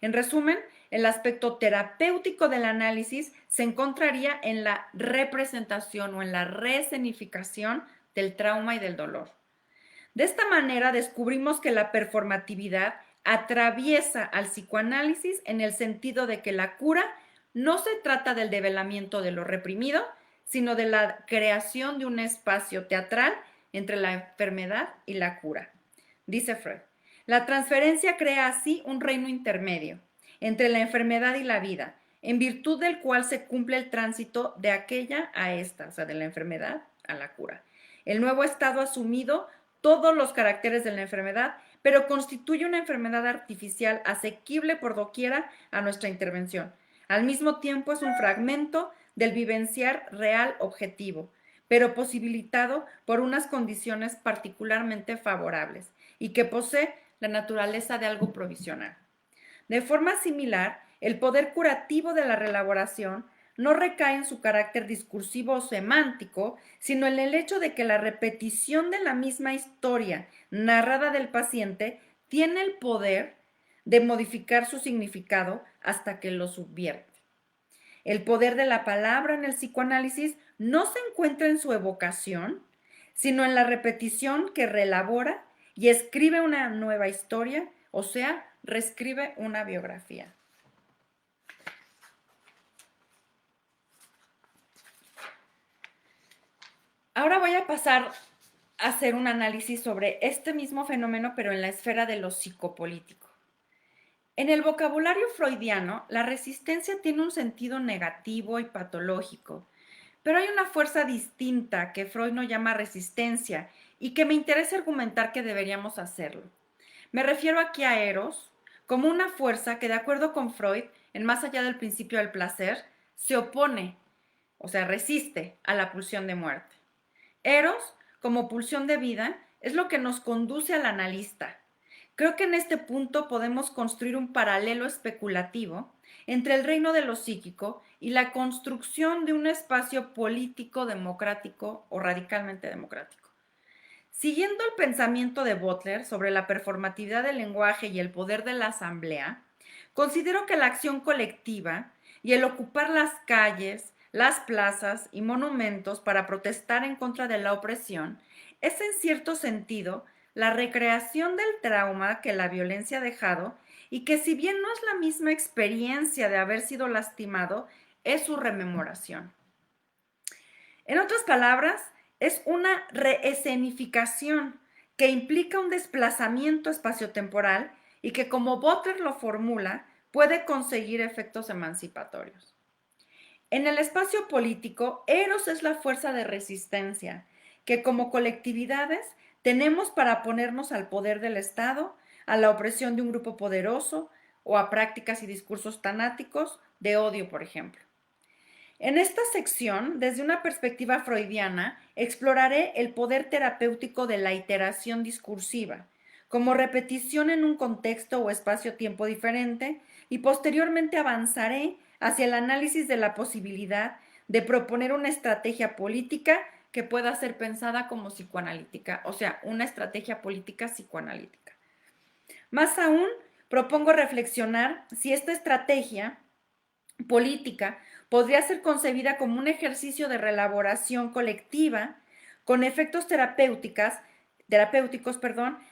En resumen, el aspecto terapéutico del análisis se encontraría en la representación o en la reescenificación del trauma y del dolor. De esta manera descubrimos que la performatividad atraviesa al psicoanálisis en el sentido de que la cura no se trata del develamiento de lo reprimido, sino de la creación de un espacio teatral entre la enfermedad y la cura. Dice Freud, la transferencia crea así un reino intermedio entre la enfermedad y la vida, en virtud del cual se cumple el tránsito de aquella a esta, o sea, de la enfermedad a la cura. El nuevo estado asumido todos los caracteres de la enfermedad, pero constituye una enfermedad artificial asequible por doquiera a nuestra intervención. Al mismo tiempo es un fragmento del vivenciar real objetivo, pero posibilitado por unas condiciones particularmente favorables y que posee la naturaleza de algo provisional. De forma similar, el poder curativo de la reelaboración no recae en su carácter discursivo o semántico, sino en el hecho de que la repetición de la misma historia narrada del paciente tiene el poder de modificar su significado hasta que lo subvierte. El poder de la palabra en el psicoanálisis no se encuentra en su evocación, sino en la repetición que reelabora y escribe una nueva historia, o sea, reescribe una biografía. Ahora voy a pasar a hacer un análisis sobre este mismo fenómeno, pero en la esfera de lo psicopolítico. En el vocabulario freudiano, la resistencia tiene un sentido negativo y patológico, pero hay una fuerza distinta que Freud no llama resistencia y que me interesa argumentar que deberíamos hacerlo. Me refiero aquí a Eros como una fuerza que, de acuerdo con Freud, en Más allá del principio del placer, se opone, o sea, resiste a la pulsión de muerte. Eros, como pulsión de vida, es lo que nos conduce al analista. Creo que en este punto podemos construir un paralelo especulativo entre el reino de lo psíquico y la construcción de un espacio político democrático o radicalmente democrático. Siguiendo el pensamiento de Butler sobre la performatividad del lenguaje y el poder de la asamblea, considero que la acción colectiva y el ocupar las calles, las plazas y monumentos para protestar en contra de la opresión es en cierto sentido la recreación del trauma que la violencia ha dejado y que, si bien no es la misma experiencia de haber sido lastimado, es su rememoración. En otras palabras, es una reescenificación que implica un desplazamiento espaciotemporal y que, como Butler lo formula, puede conseguir efectos emancipatorios. En el espacio político, Eros es la fuerza de resistencia que, como colectividades, tenemos para oponernos al poder del Estado, a la opresión de un grupo poderoso o a prácticas y discursos tanáticos de odio, por ejemplo. En esta sección, desde una perspectiva freudiana, exploraré el poder terapéutico de la iteración discursiva, como repetición en un contexto o espacio-tiempo diferente, y posteriormente avanzaré hacia el análisis de la posibilidad de proponer una estrategia política que pueda ser pensada como psicoanalítica, o sea, una estrategia política psicoanalítica. Más aún, propongo reflexionar si esta estrategia política podría ser concebida como un ejercicio de reelaboración colectiva con efectos terapéuticos,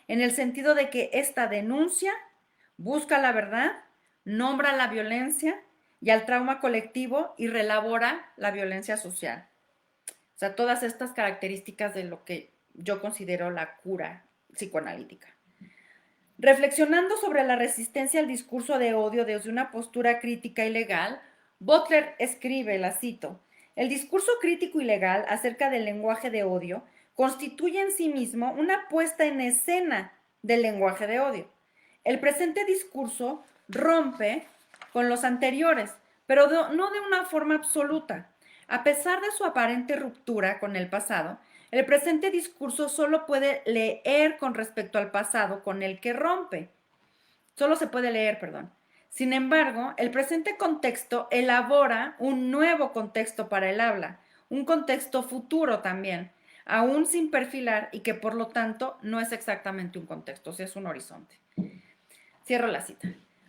en el sentido de que esta denuncia, busca la verdad, nombra la violencia y al trauma colectivo y reelabora la violencia social. O sea, todas estas características de lo que yo considero la cura psicoanalítica. Reflexionando sobre la resistencia al discurso de odio desde una postura crítica y legal, Butler escribe, la cito, el discurso crítico y legal acerca del lenguaje de odio constituye en sí mismo una puesta en escena del lenguaje de odio. El presente discurso rompe con los anteriores, pero no de una forma absoluta. A pesar de su aparente ruptura con el pasado, el presente discurso solo puede leer con respecto al pasado con el que rompe. Solo se puede leer, perdón. Sin embargo, el presente contexto elabora un nuevo contexto para el habla, un contexto futuro también, aún sin perfilar y que por lo tanto no es exactamente un contexto, o sea, es un horizonte. Cierro la cita.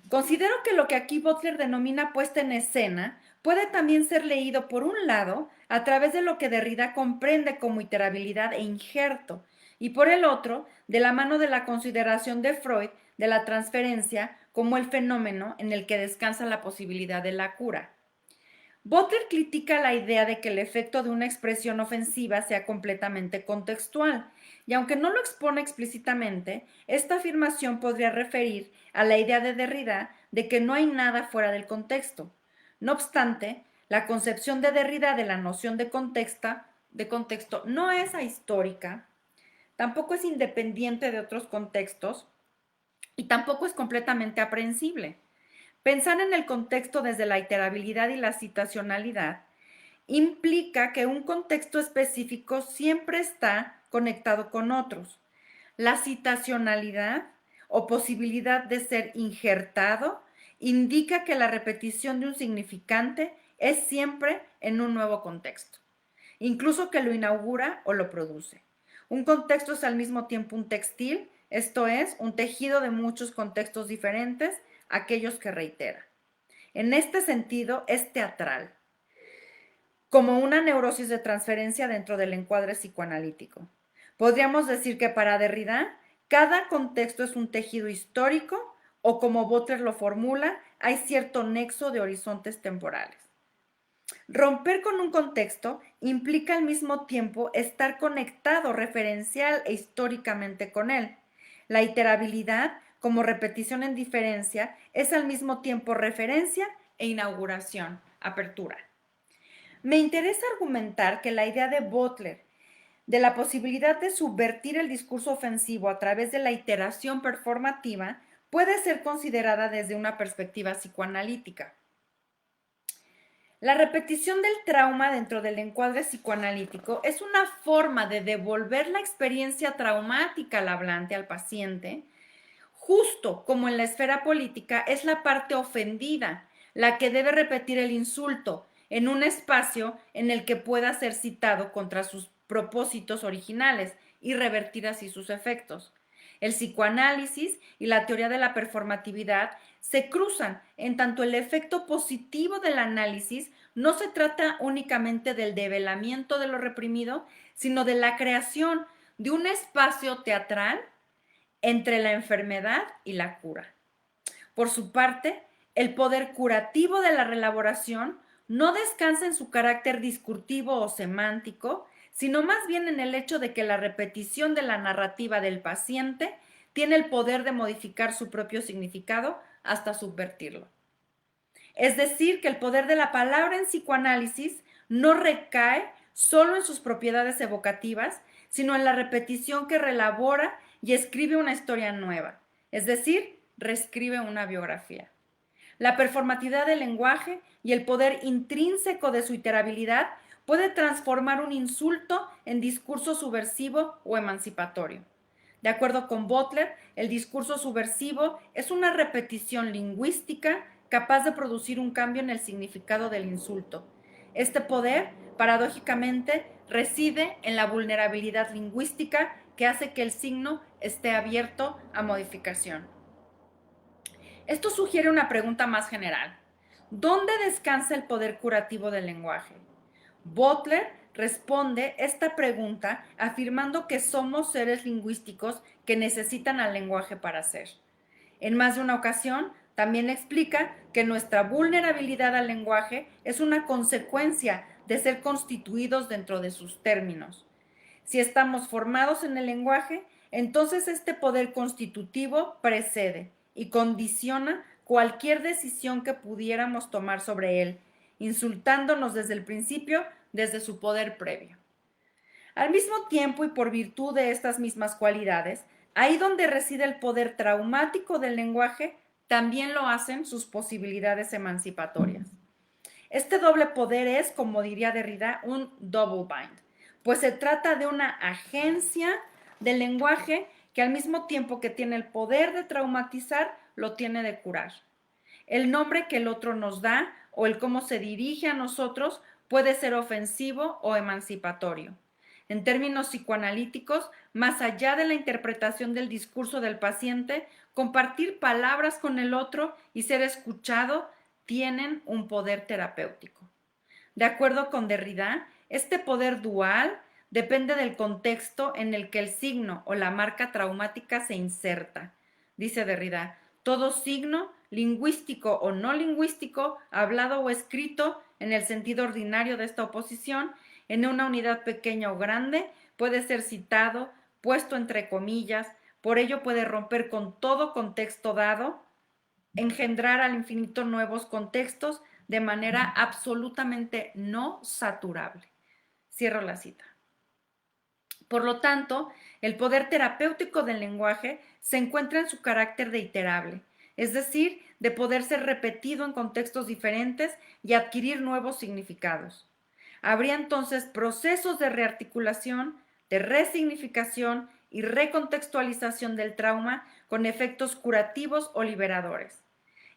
Considero que lo que aquí Butler denomina puesta en escena puede también ser leído, por un lado, a través de lo que Derrida comprende como iterabilidad e injerto, y por el otro, de la mano de la consideración de Freud de la transferencia como el fenómeno en el que descansa la posibilidad de la cura. Butler critica la idea de que el efecto de una expresión ofensiva sea completamente contextual, y aunque no lo expone explícitamente, esta afirmación podría referir a la idea de Derrida de que no hay nada fuera del contexto. No obstante, la concepción de Derrida de la noción de contexto no es ahistórica, tampoco es independiente de otros contextos y tampoco es completamente aprehensible. Pensar en el contexto desde la iterabilidad y la citacionalidad implica que un contexto específico siempre está conectado con otros. La citacionalidad o posibilidad de ser injertado indica que la repetición de un significante es siempre en un nuevo contexto, incluso que lo inaugura o lo produce. Un contexto es al mismo tiempo un textil, esto es, un tejido de muchos contextos diferentes, aquellos que reitera. En este sentido, es teatral, como una neurosis de transferencia dentro del encuadre psicoanalítico. Podríamos decir que para Derrida, cada contexto es un tejido histórico o, como Butler lo formula, hay cierto nexo de horizontes temporales. Romper con un contexto implica al mismo tiempo estar conectado referencial e históricamente con él. La iterabilidad, como repetición en diferencia, es al mismo tiempo referencia e inauguración, apertura. Me interesa argumentar que la idea de Butler de la posibilidad de subvertir el discurso ofensivo a través de la iteración performativa puede ser considerada desde una perspectiva psicoanalítica. La repetición del trauma dentro del encuadre psicoanalítico es una forma de devolver la experiencia traumática al hablante, al paciente, justo como en la esfera política es la parte ofendida la que debe repetir el insulto en un espacio en el que pueda ser citado contra sus propósitos originales y revertir así sus efectos. El psicoanálisis y la teoría de la performatividad se cruzan en tanto el efecto positivo del análisis no se trata únicamente del develamiento de lo reprimido, sino de la creación de un espacio teatral entre la enfermedad y la cura. Por su parte, el poder curativo de la reelaboración no descansa en su carácter discursivo o semántico, sino más bien en el hecho de que la repetición de la narrativa del paciente tiene el poder de modificar su propio significado hasta subvertirlo. Es decir, que el poder de la palabra en psicoanálisis no recae solo en sus propiedades evocativas, sino en la repetición que reelabora y escribe una historia nueva, es decir, reescribe una biografía. La performatividad del lenguaje y el poder intrínseco de su iterabilidad puede transformar un insulto en discurso subversivo o emancipatorio. De acuerdo con Butler, el discurso subversivo es una repetición lingüística capaz de producir un cambio en el significado del insulto. Este poder, paradójicamente, reside en la vulnerabilidad lingüística que hace que el signo esté abierto a modificación. Esto sugiere una pregunta más general. ¿Dónde descansa el poder curativo del lenguaje? Butler responde esta pregunta afirmando que somos seres lingüísticos que necesitan al lenguaje para ser. En más de una ocasión, también explica que nuestra vulnerabilidad al lenguaje es una consecuencia de ser constituidos dentro de sus términos. Si estamos formados en el lenguaje, entonces este poder constitutivo precede y condiciona cualquier decisión que pudiéramos tomar sobre él, insultándonos desde el principio, desde su poder previo. Al mismo tiempo y por virtud de estas mismas cualidades, ahí donde reside el poder traumático del lenguaje, también lo hacen sus posibilidades emancipatorias. Este doble poder es, como diría Derrida, un double bind, pues se trata de una agencia del lenguaje que al mismo tiempo que tiene el poder de traumatizar, lo tiene de curar. El nombre que el otro nos da o el cómo se dirige a nosotros puede ser ofensivo o emancipatorio. En términos psicoanalíticos, más allá de la interpretación del discurso del paciente, compartir palabras con el otro y ser escuchado tienen un poder terapéutico. De acuerdo con Derrida, este poder dual depende del contexto en el que el signo o la marca traumática se inserta. Dice Derrida, todo signo, lingüístico o no lingüístico, hablado o escrito en el sentido ordinario de esta oposición, en una unidad pequeña o grande, puede ser citado, puesto entre comillas, por ello puede romper con todo contexto dado, engendrar al infinito nuevos contextos de manera absolutamente no saturable. Cierro la cita. Por lo tanto, el poder terapéutico del lenguaje se encuentra en su carácter de iterable, es decir, de poder ser repetido en contextos diferentes y adquirir nuevos significados. Habría entonces procesos de rearticulación, de resignificación y recontextualización del trauma con efectos curativos o liberadores.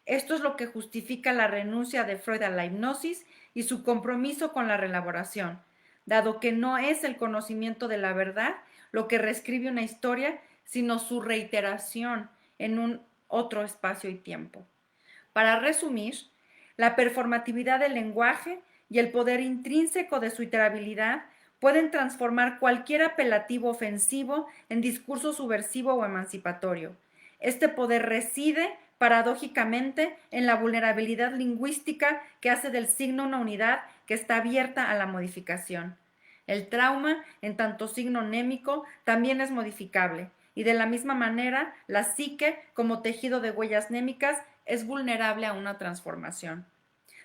Esto es lo que justifica la renuncia de Freud a la hipnosis y su compromiso con la reelaboración, dado que no es el conocimiento de la verdad lo que reescribe una historia, sino su reiteración en un otro espacio y tiempo. Para resumir, la performatividad del lenguaje y el poder intrínseco de su iterabilidad pueden transformar cualquier apelativo ofensivo en discurso subversivo o emancipatorio. Este poder reside, paradójicamente, en la vulnerabilidad lingüística que hace del signo una unidad que está abierta a la modificación. El trauma, en tanto signo némico, también es modificable, y de la misma manera, la psique, como tejido de huellas némicas, es vulnerable a una transformación.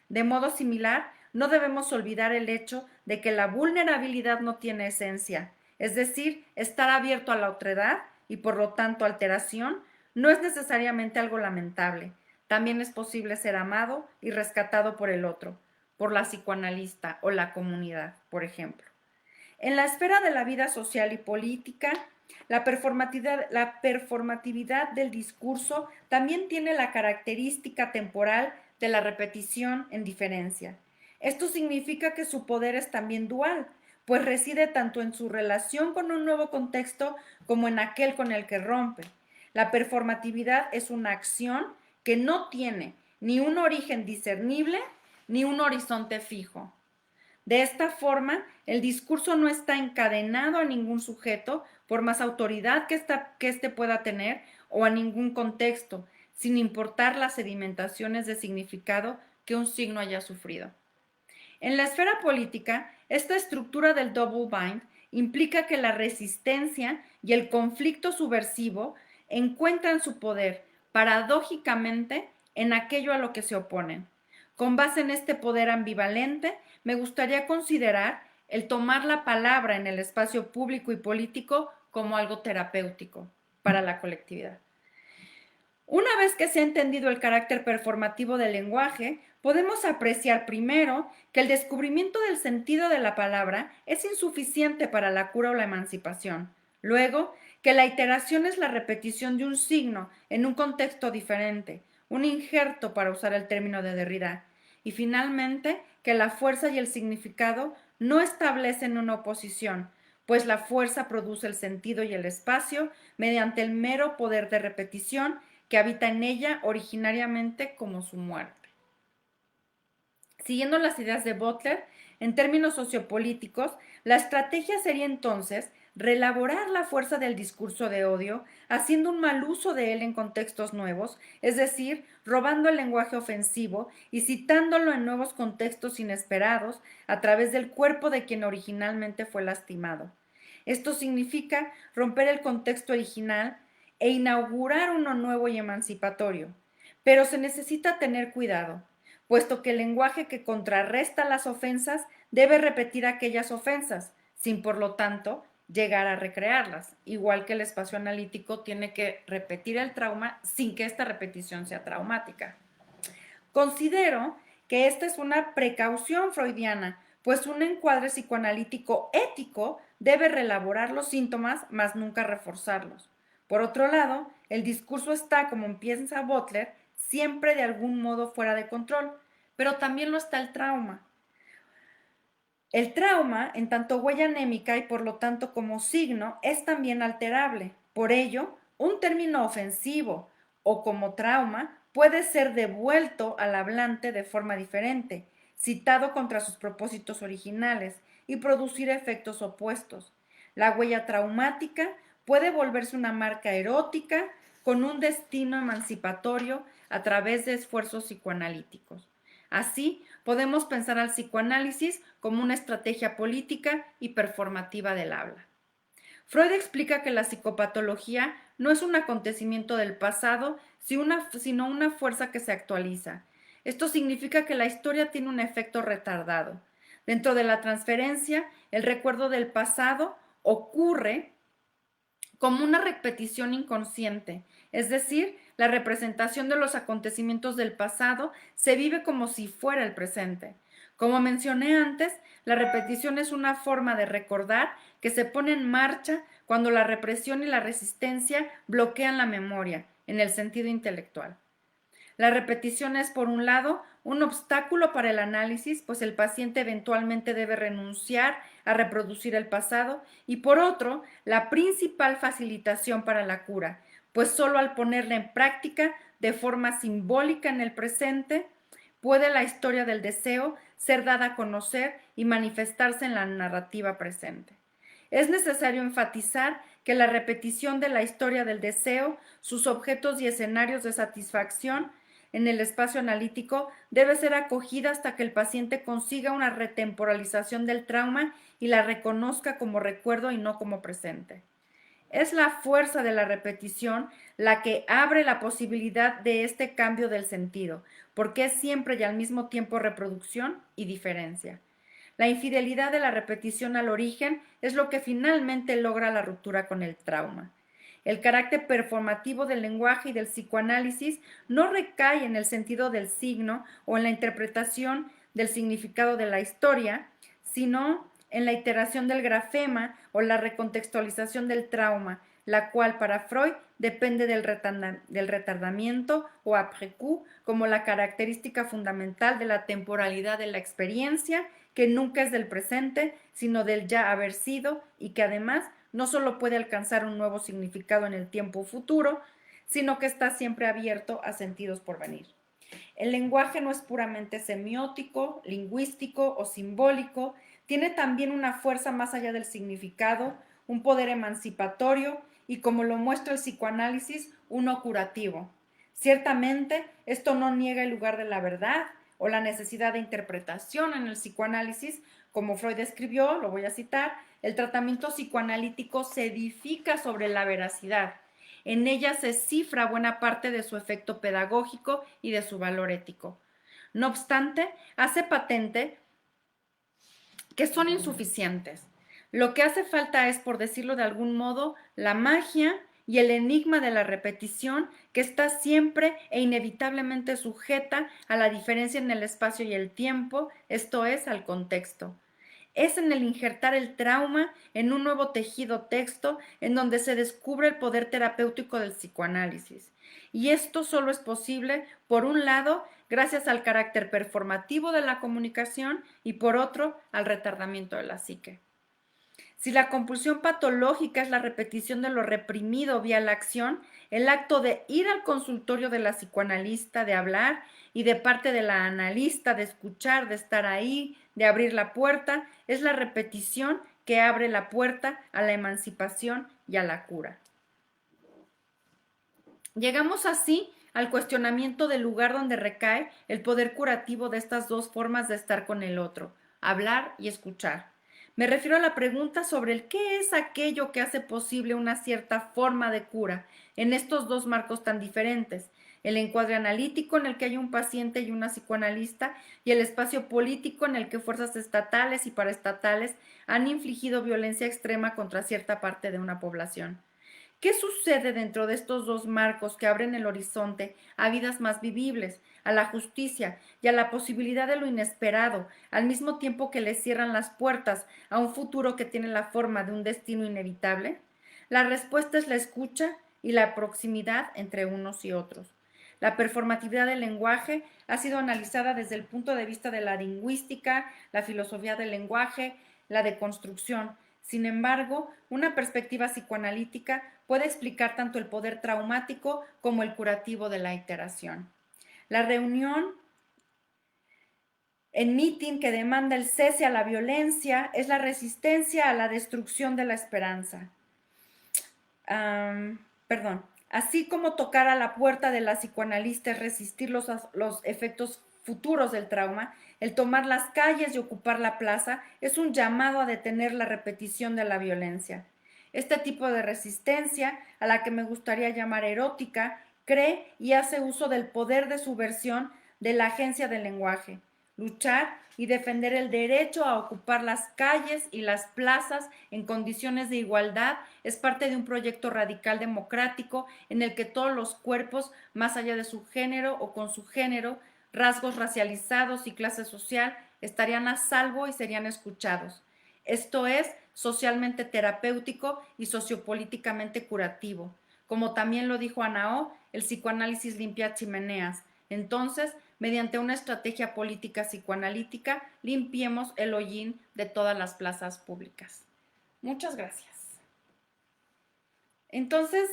De modo similar, no debemos olvidar el hecho de que la vulnerabilidad no tiene esencia, es decir, estar abierto a la otredad y por lo tanto alteración no es necesariamente algo lamentable. También es posible ser amado y rescatado por el otro, por la psicoanalista o la comunidad, por ejemplo. En la esfera de la vida social y política, la performatividad del discurso también tiene la característica temporal de la repetición en diferencia. Esto significa que su poder es también dual, pues reside tanto en su relación con un nuevo contexto como en aquel con el que rompe. La performatividad es una acción que no tiene ni un origen discernible ni un horizonte fijo. De esta forma, el discurso no está encadenado a ningún sujeto, por más autoridad que éste pueda tener, o a ningún contexto, sin importar las sedimentaciones de significado que un signo haya sufrido. En la esfera política, esta estructura del double bind implica que la resistencia y el conflicto subversivo encuentran su poder, paradójicamente, en aquello a lo que se oponen. Con base en este poder ambivalente, me gustaría considerar el tomar la palabra en el espacio público y político como algo terapéutico para la colectividad. Una vez que se ha entendido el carácter performativo del lenguaje, podemos apreciar primero que el descubrimiento del sentido de la palabra es insuficiente para la cura o la emancipación. Luego, que la iteración es la repetición de un signo en un contexto diferente, un injerto para usar el término de Derrida. Y finalmente, que la fuerza y el significado no establecen una oposición, pues la fuerza produce el sentido y el espacio mediante el mero poder de repetición que habita en ella originariamente como su muerte. Siguiendo las ideas de Butler, en términos sociopolíticos, la estrategia sería entonces reelaborar la fuerza del discurso de odio, haciendo un mal uso de él en contextos nuevos, es decir, robando el lenguaje ofensivo y citándolo en nuevos contextos inesperados a través del cuerpo de quien originalmente fue lastimado. Esto significa romper el contexto original e inaugurar uno nuevo y emancipatorio. Pero se necesita tener cuidado, puesto que el lenguaje que contrarresta las ofensas debe repetir aquellas ofensas, sin por lo tanto llegar a recrearlas, igual que el espacio analítico tiene que repetir el trauma sin que esta repetición sea traumática. Considero que esta es una precaución freudiana, pues un encuadre psicoanalítico ético debe reelaborar los síntomas, mas nunca reforzarlos. Por otro lado, el discurso está, como piensa Butler, siempre de algún modo fuera de control, pero también lo está el trauma. El trauma, en tanto huella anémica y por lo tanto como signo, es también alterable. Por ello, un término ofensivo o como trauma puede ser devuelto al hablante de forma diferente, citado contra sus propósitos originales y producir efectos opuestos. La huella traumática puede volverse una marca erótica con un destino emancipatorio a través de esfuerzos psicoanalíticos. Así, podemos pensar al psicoanálisis como una estrategia política y performativa del habla. Freud explica que la psicopatología no es un acontecimiento del pasado, sino una fuerza que se actualiza. Esto significa que la historia tiene un efecto retardado. Dentro de la transferencia, el recuerdo del pasado ocurre como una repetición inconsciente, es decir, la representación de los acontecimientos del pasado se vive como si fuera el presente. Como mencioné antes, la repetición es una forma de recordar que se pone en marcha cuando la represión y la resistencia bloquean la memoria, en el sentido intelectual. La repetición es, por un lado, un obstáculo para el análisis, pues el paciente eventualmente debe renunciar a reproducir el pasado, y por otro, la principal facilitación para la cura, pues solo al ponerla en práctica de forma simbólica en el presente, puede la historia del deseo ser dada a conocer y manifestarse en la narrativa presente. Es necesario enfatizar que la repetición de la historia del deseo, sus objetos y escenarios de satisfacción en el espacio analítico debe ser acogida hasta que el paciente consiga una retemporalización del trauma y la reconozca como recuerdo y no como presente. Es la fuerza de la repetición la que abre la posibilidad de este cambio del sentido, porque es siempre y al mismo tiempo reproducción y diferencia. La infidelidad de la repetición al origen es lo que finalmente logra la ruptura con el trauma. El carácter performativo del lenguaje y del psicoanálisis no recae en el sentido del signo o en la interpretación del significado de la historia, sino en la iteración del grafema o la recontextualización del trauma, la cual para Freud depende del retardamiento o après-coup como la característica fundamental de la temporalidad de la experiencia, que nunca es del presente, sino del ya haber sido y que además no solo puede alcanzar un nuevo significado en el tiempo futuro, sino que está siempre abierto a sentidos por venir. El lenguaje no es puramente semiótico, lingüístico o simbólico, tiene también una fuerza más allá del significado, un poder emancipatorio y, como lo muestra el psicoanálisis, uno curativo. Ciertamente, esto no niega el lugar de la verdad o la necesidad de interpretación en el psicoanálisis. Como Freud escribió, lo voy a citar, el tratamiento psicoanalítico se edifica sobre la veracidad. En ella se cifra buena parte de su efecto pedagógico y de su valor ético. No obstante, hace patente que son insuficientes. Lo que hace falta es, por decirlo de algún modo, la magia y el enigma de la repetición que está siempre e inevitablemente sujeta a la diferencia en el espacio y el tiempo, esto es, al contexto. Es en el injertar el trauma en un nuevo tejido texto en donde se descubre el poder terapéutico del psicoanálisis. Y esto solo es posible, por un lado, gracias al carácter performativo de la comunicación y por otro, al retardamiento de la psique. Si la compulsión patológica es la repetición de lo reprimido vía la acción, el acto de ir al consultorio de la psicoanalista, de hablar, y de parte de la analista, de escuchar, de estar ahí, de abrir la puerta, es la repetición que abre la puerta a la emancipación y a la cura. Llegamos así al cuestionamiento del lugar donde recae el poder curativo de estas dos formas de estar con el otro, hablar y escuchar. Me refiero a la pregunta sobre el qué es aquello que hace posible una cierta forma de cura en estos dos marcos tan diferentes, el encuadre analítico en el que hay un paciente y una psicoanalista y el espacio político en el que fuerzas estatales y paraestatales han infligido violencia extrema contra cierta parte de una población. ¿Qué sucede dentro de estos dos marcos que abren el horizonte a vidas más vivibles, a la justicia y a la posibilidad de lo inesperado, al mismo tiempo que le cierran las puertas a un futuro que tiene la forma de un destino inevitable? La respuesta es la escucha y la proximidad entre unos y otros. La performatividad del lenguaje ha sido analizada desde el punto de vista de la lingüística, la filosofía del lenguaje, la deconstrucción. Sin embargo, una perspectiva psicoanalítica puede explicar tanto el poder traumático como el curativo de la iteración. La reunión en meeting que demanda el cese a la violencia es la resistencia a la destrucción de la esperanza. Perdón. Así como tocar a la puerta de la psicoanalista es resistir los efectos futuros del trauma, el tomar las calles y ocupar la plaza es un llamado a detener la repetición de la violencia. Este tipo de resistencia, a la que me gustaría llamar erótica, cree y hace uso del poder de subversión de la agencia del lenguaje. Luchar y defender el derecho a ocupar las calles y las plazas en condiciones de igualdad es parte de un proyecto radical democrático en el que todos los cuerpos, más allá de su género o con su género, rasgos racializados y clase social, estarían a salvo y serían escuchados. Esto es socialmente terapéutico y sociopolíticamente curativo. Como también lo dijo Anao, el psicoanálisis limpia chimeneas. Entonces, mediante una estrategia política psicoanalítica, limpiemos el hollín de todas las plazas públicas. Muchas gracias. Entonces,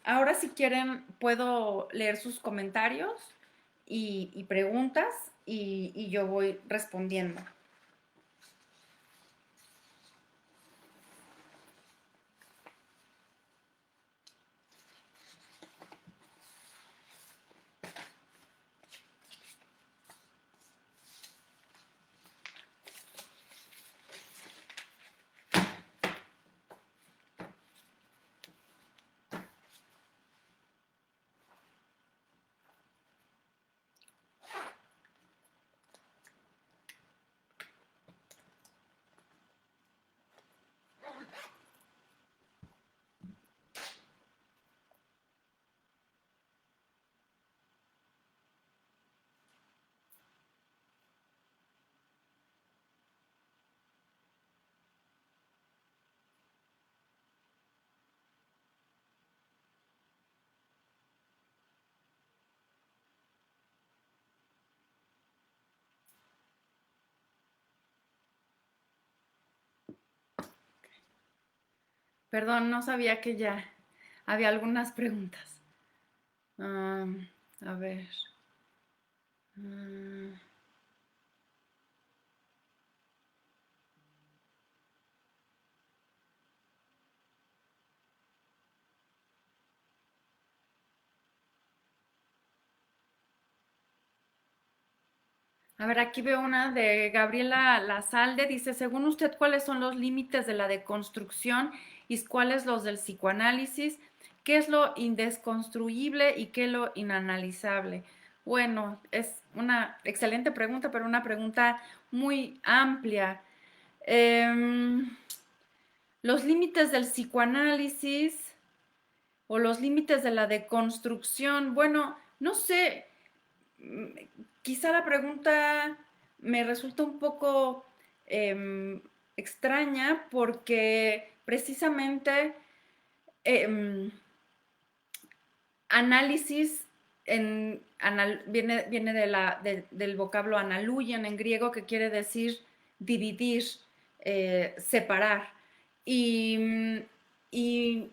ahora si quieren, puedo leer sus comentarios y preguntas y yo voy respondiendo. Perdón, no sabía que ya había algunas preguntas. A ver. Mm. A ver, aquí veo una de Gabriela Lazalde. Dice, según usted, ¿cuáles son los límites de la deconstrucción y cuáles los del psicoanálisis? ¿Qué es lo indesconstruible y qué es lo inanalizable? Bueno, es una excelente pregunta, pero una pregunta muy amplia. Em, los límites del psicoanálisis o los límites de la deconstrucción, bueno, no sé, quizá la pregunta me resulta un poco extraña porque precisamente eh, análisis viene del vocablo analuion en griego, que quiere decir dividir, separar. Y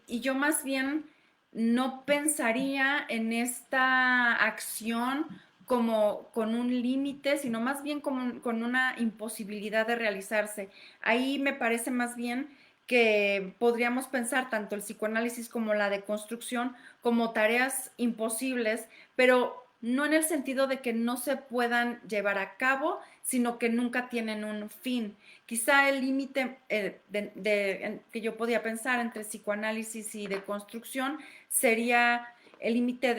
yo más bien no pensaría en esta acción como con un límite, sino más bien con una imposibilidad de realizarse. Ahí me parece más bien que podríamos pensar tanto el psicoanálisis como la deconstrucción como tareas imposibles, pero no en el sentido de que no se puedan llevar a cabo, sino que nunca tienen un fin. Quizá el límite que yo podía pensar entre psicoanálisis y deconstrucción sería el límite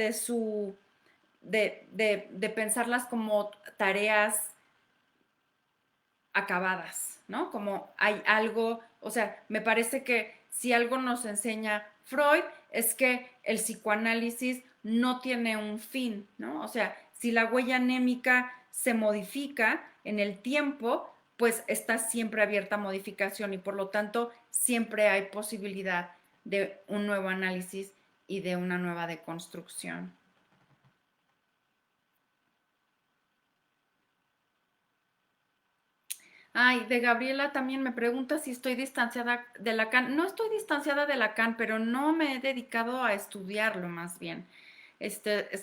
de pensarlas como tareas acabadas, ¿no? Como hay algo, o sea, me parece que si algo nos enseña Freud es que el psicoanálisis no tiene un fin, ¿no? O sea, si la huella anémica se modifica en el tiempo, pues está siempre abierta a modificación y por lo tanto siempre hay posibilidad de un nuevo análisis y de una nueva deconstrucción. Ay, de Gabriela también me pregunta si estoy distanciada de Lacan. No estoy distanciada de Lacan, pero no me he dedicado a estudiarlo más bien.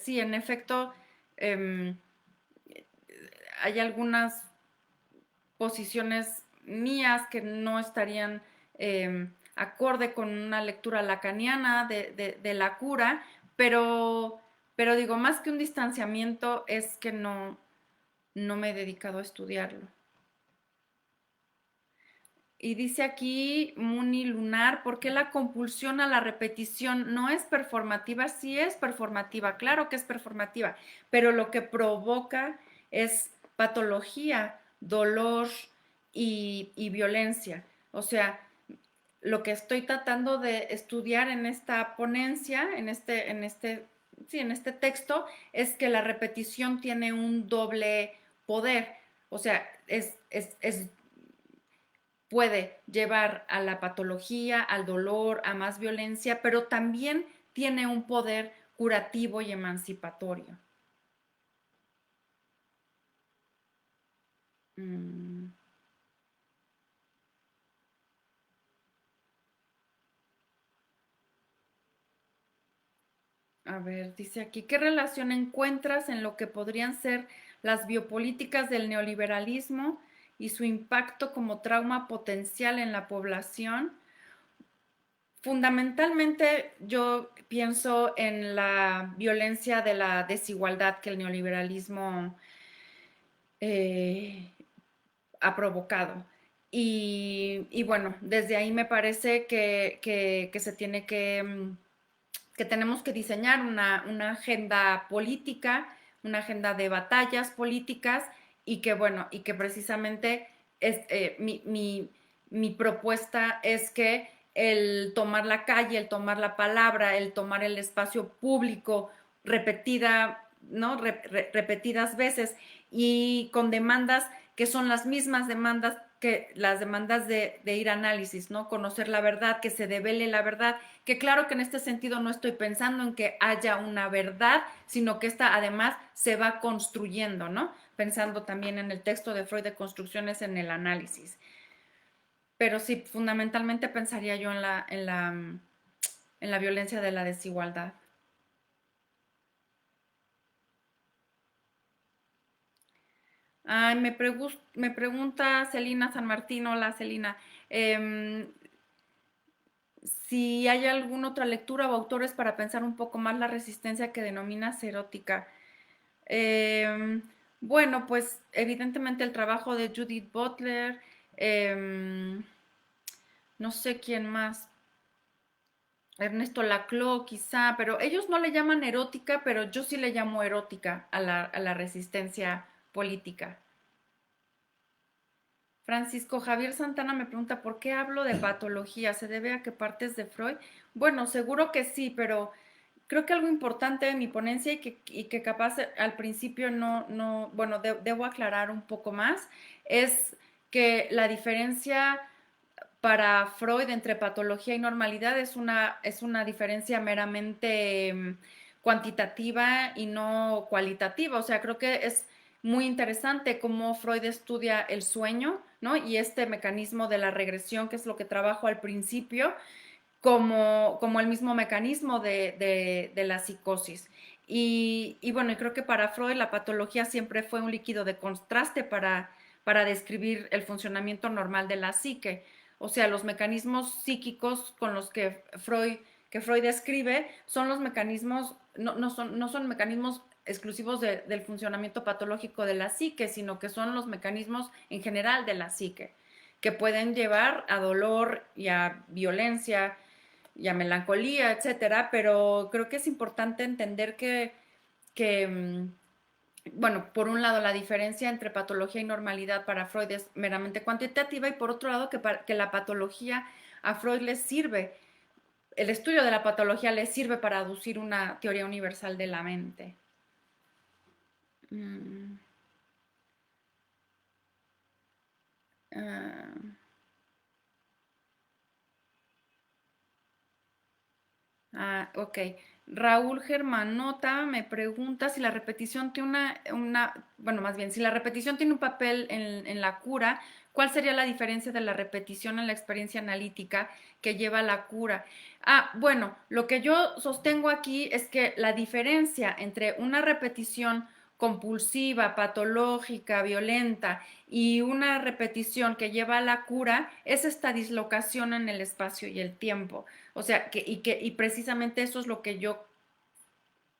Sí, en efecto, em, hay algunas posiciones mías que no estarían acorde con una lectura lacaniana de la cura, pero, pero digo, más que un distanciamiento es que no me he dedicado a estudiarlo. Y dice aquí Muni Lunar, ¿por qué la compulsión a la repetición no es performativa? Sí es performativa, claro que es performativa, pero lo que provoca es patología, dolor y violencia. O sea, lo que estoy tratando de estudiar en esta ponencia, sí, en este texto, es que la repetición tiene un doble poder. O sea, puede llevar a la patología, al dolor, a más violencia, pero también tiene un poder curativo y emancipatorio. Mm, a ver, dice aquí, ¿qué relación encuentras en lo que podrían ser las biopolíticas del neoliberalismo y su impacto como trauma potencial en la población? Fundamentalmente yo pienso en la violencia de la desigualdad que el neoliberalismo eh, ha provocado. Y bueno, desde ahí me parece que se tiene que tenemos que diseñar una agenda política, una agenda de batallas políticas y que bueno, y que precisamente es, mi propuesta es que el tomar la calle, el tomar la palabra, el tomar el espacio público repetida, ¿no? Repetidas veces y con demandas que son las mismas demandas que las demandas de ir a análisis, ¿no? Conocer la verdad, que se devele la verdad, que claro que en este sentido no estoy pensando en que haya una verdad, sino que esta además se va construyendo, ¿no? Pensando también en el texto de Freud de construcciones en el análisis. Pero sí, fundamentalmente pensaría yo en la violencia de la desigualdad. Ay, me pregunta Celina San Martín, hola Celina, eh, si hay alguna otra lectura o autores para pensar un poco más la resistencia que denominas erótica. Eh, bueno, pues evidentemente el trabajo de Judith Butler, eh, no sé quién más, Ernesto Laclau quizá, pero ellos no le llaman erótica, pero yo sí le llamo erótica a la resistencia política. Francisco Javier Santana me pregunta por qué hablo de patología. ¿Se debe a que partes de Freud? Bueno, seguro que sí, pero creo que algo importante de mi ponencia y que capaz al principio bueno, debo aclarar un poco más, es que la diferencia para Freud entre patología y normalidad es una diferencia meramente cuantitativa y no cualitativa. O sea, creo que es muy interesante cómo Freud estudia el sueño, ¿no? Y este mecanismo de la regresión, que es lo que trabajo al principio, como el mismo mecanismo de la psicosis. Y bueno, y creo que para Freud la patología siempre fue un líquido de contraste para describir el funcionamiento normal de la psique. O sea, los mecanismos psíquicos con los que Freud describe son los mecanismos, no son mecanismos exclusivos del funcionamiento patológico de la psique, sino que son los mecanismos en general de la psique, que pueden llevar a dolor y a violencia y a melancolía, etcétera, pero creo que es importante entender que bueno, por un lado, la diferencia entre patología y normalidad para Freud es meramente cuantitativa y por otro lado, que la patología a Freud le sirve, el estudio de la patología le sirve para aducir una teoría universal de la mente. Mm, ah, ok. Raúl Germanota me pregunta si la repetición tiene bueno, más bien, si la repetición tiene un papel en la cura, ¿cuál sería la diferencia de la repetición en la experiencia analítica que lleva a la cura? Bueno, lo que yo sostengo aquí es que la diferencia entre una repetición compulsiva, patológica, violenta y una repetición que lleva a la cura es esta dislocación en el espacio y el tiempo. O sea, y precisamente eso es lo que yo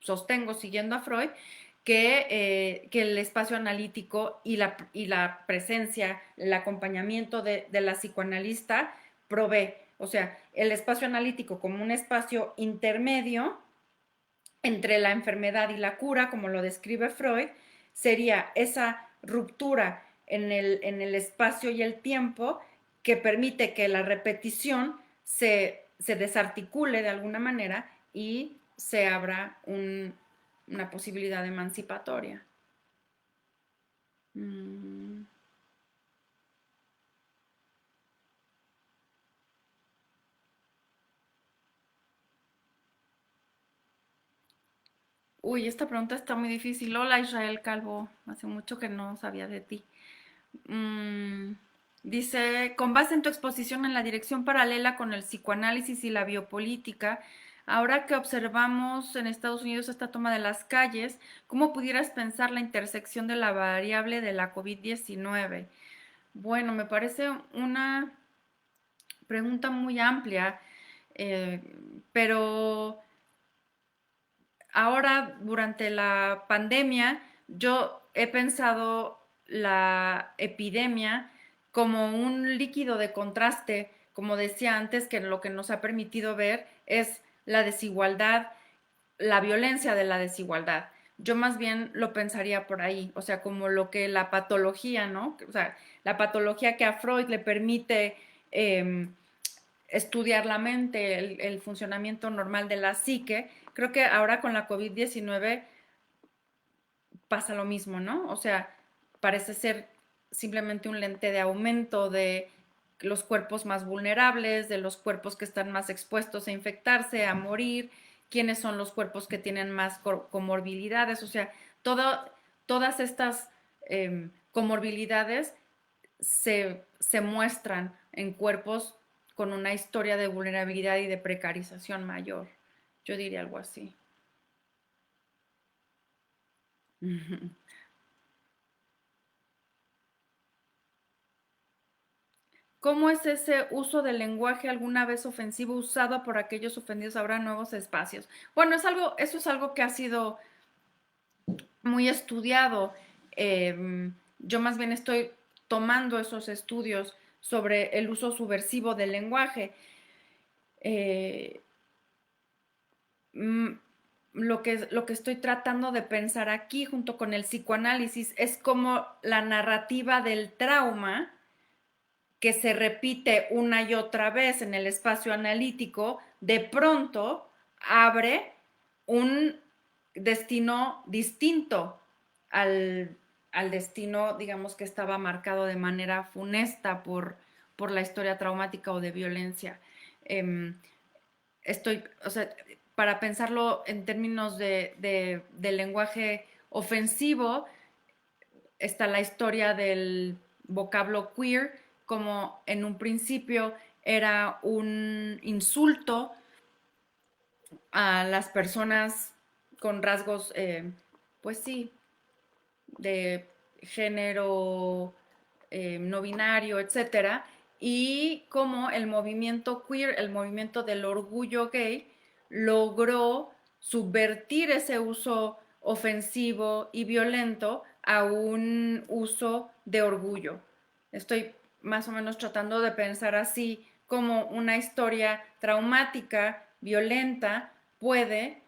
sostengo siguiendo a Freud, que el espacio analítico y la presencia, el acompañamiento de la psicoanalista provee. O sea, el espacio analítico como un espacio intermedio entre la enfermedad y la cura, como lo describe Freud, sería esa ruptura en el espacio y el tiempo que permite que la repetición se desarticule de alguna manera y se abra una posibilidad emancipatoria. Mm. Uy, esta pregunta está muy difícil. Hola Israel Calvo, hace mucho que no sabía de ti. Mm, dice, con base en tu exposición en la dirección paralela con el psicoanálisis y la biopolítica, ahora que observamos en Estados Unidos esta toma de las calles, ¿cómo pudieras pensar la intersección de la variable de la COVID-19? Bueno, me parece una pregunta muy amplia, eh, pero ahora durante la pandemia yo he pensado la epidemia como un líquido de contraste, como decía antes, que lo que nos ha permitido ver es la desigualdad, la violencia de la desigualdad. Yo más bien lo pensaría por ahí, o sea, como lo que la patología, ¿no? O sea, la patología que a Freud le permite eh, estudiar la mente, el funcionamiento normal de la psique. Creo que ahora con la COVID-19 pasa lo mismo, ¿no? O sea, parece ser simplemente un lente de aumento de los cuerpos más vulnerables, de los cuerpos que están más expuestos a infectarse, a morir, quiénes son los cuerpos que tienen más comorbilidades, o sea, todas estas comorbilidades se muestran en cuerpos con una historia de vulnerabilidad y de precarización mayor. Yo diría algo así. ¿Cómo es ese uso del lenguaje alguna vez ofensivo usado por aquellos ofendidos ahora en nuevos espacios? Bueno, eso es algo que ha sido muy estudiado. Yo más bien estoy tomando esos estudios sobre el uso subversivo del lenguaje. Eh, mm, lo que estoy tratando de pensar aquí junto con el psicoanálisis es como la narrativa del trauma que se repite una y otra vez en el espacio analítico, de pronto abre un destino distinto al, al destino, digamos, que estaba marcado de manera funesta por la historia traumática o de violencia. Eh, o sea, para pensarlo en términos de lenguaje ofensivo, está la historia del vocablo queer, como en un principio era un insulto a las personas con rasgos, pues sí, de género no binario, etcétera, y cómo el movimiento queer, el movimiento del orgullo gay, logró subvertir ese uso ofensivo y violento a un uso de orgullo. Estoy más o menos tratando de pensar así como una historia traumática, violenta, puede,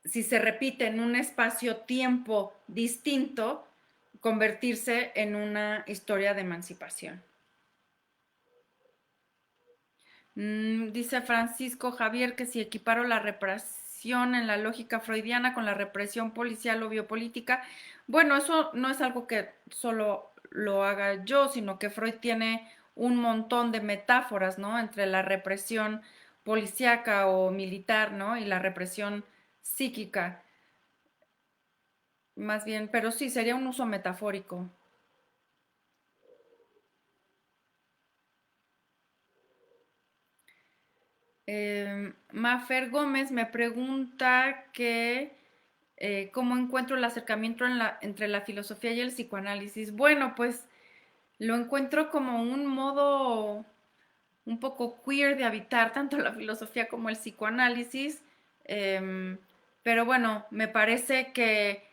si se repite en un espacio-tiempo distinto, convertirse en una historia de emancipación. Dice Francisco Javier que si equiparo la represión en la lógica freudiana con la represión policial o biopolítica, bueno, eso no es algo que solo lo haga yo, sino que Freud tiene un montón de metáforas, ¿no? Entre la represión policíaca o militar, ¿no? Y la represión psíquica, más bien, pero sí, sería un uso metafórico. Mafer Gómez me pregunta que cómo encuentro el acercamiento entre la filosofía y el psicoanálisis. Bueno, pues lo encuentro como un modo un poco queer de habitar tanto la filosofía como el psicoanálisis. Em, pero bueno, me parece que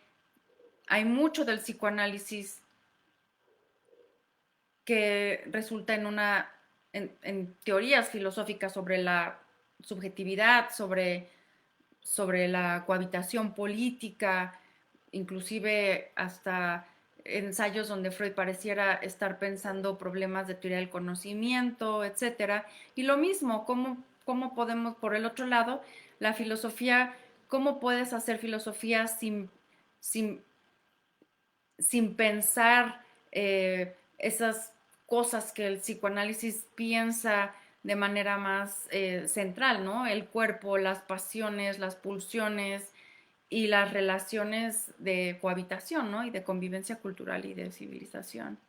hay mucho del psicoanálisis que resulta en teorías filosóficas sobre la subjetividad, sobre la cohabitación política, inclusive hasta ensayos donde Freud pareciera estar pensando problemas de teoría del conocimiento, etcétera. Y lo mismo, cómo podemos, por el otro lado, la filosofía, cómo puedes hacer filosofía sin, sin pensar esas cosas que el psicoanálisis piensa de manera más central, ¿no? El cuerpo, las pasiones, las pulsiones y las relaciones de cohabitación, ¿no? Y de convivencia cultural y de civilización.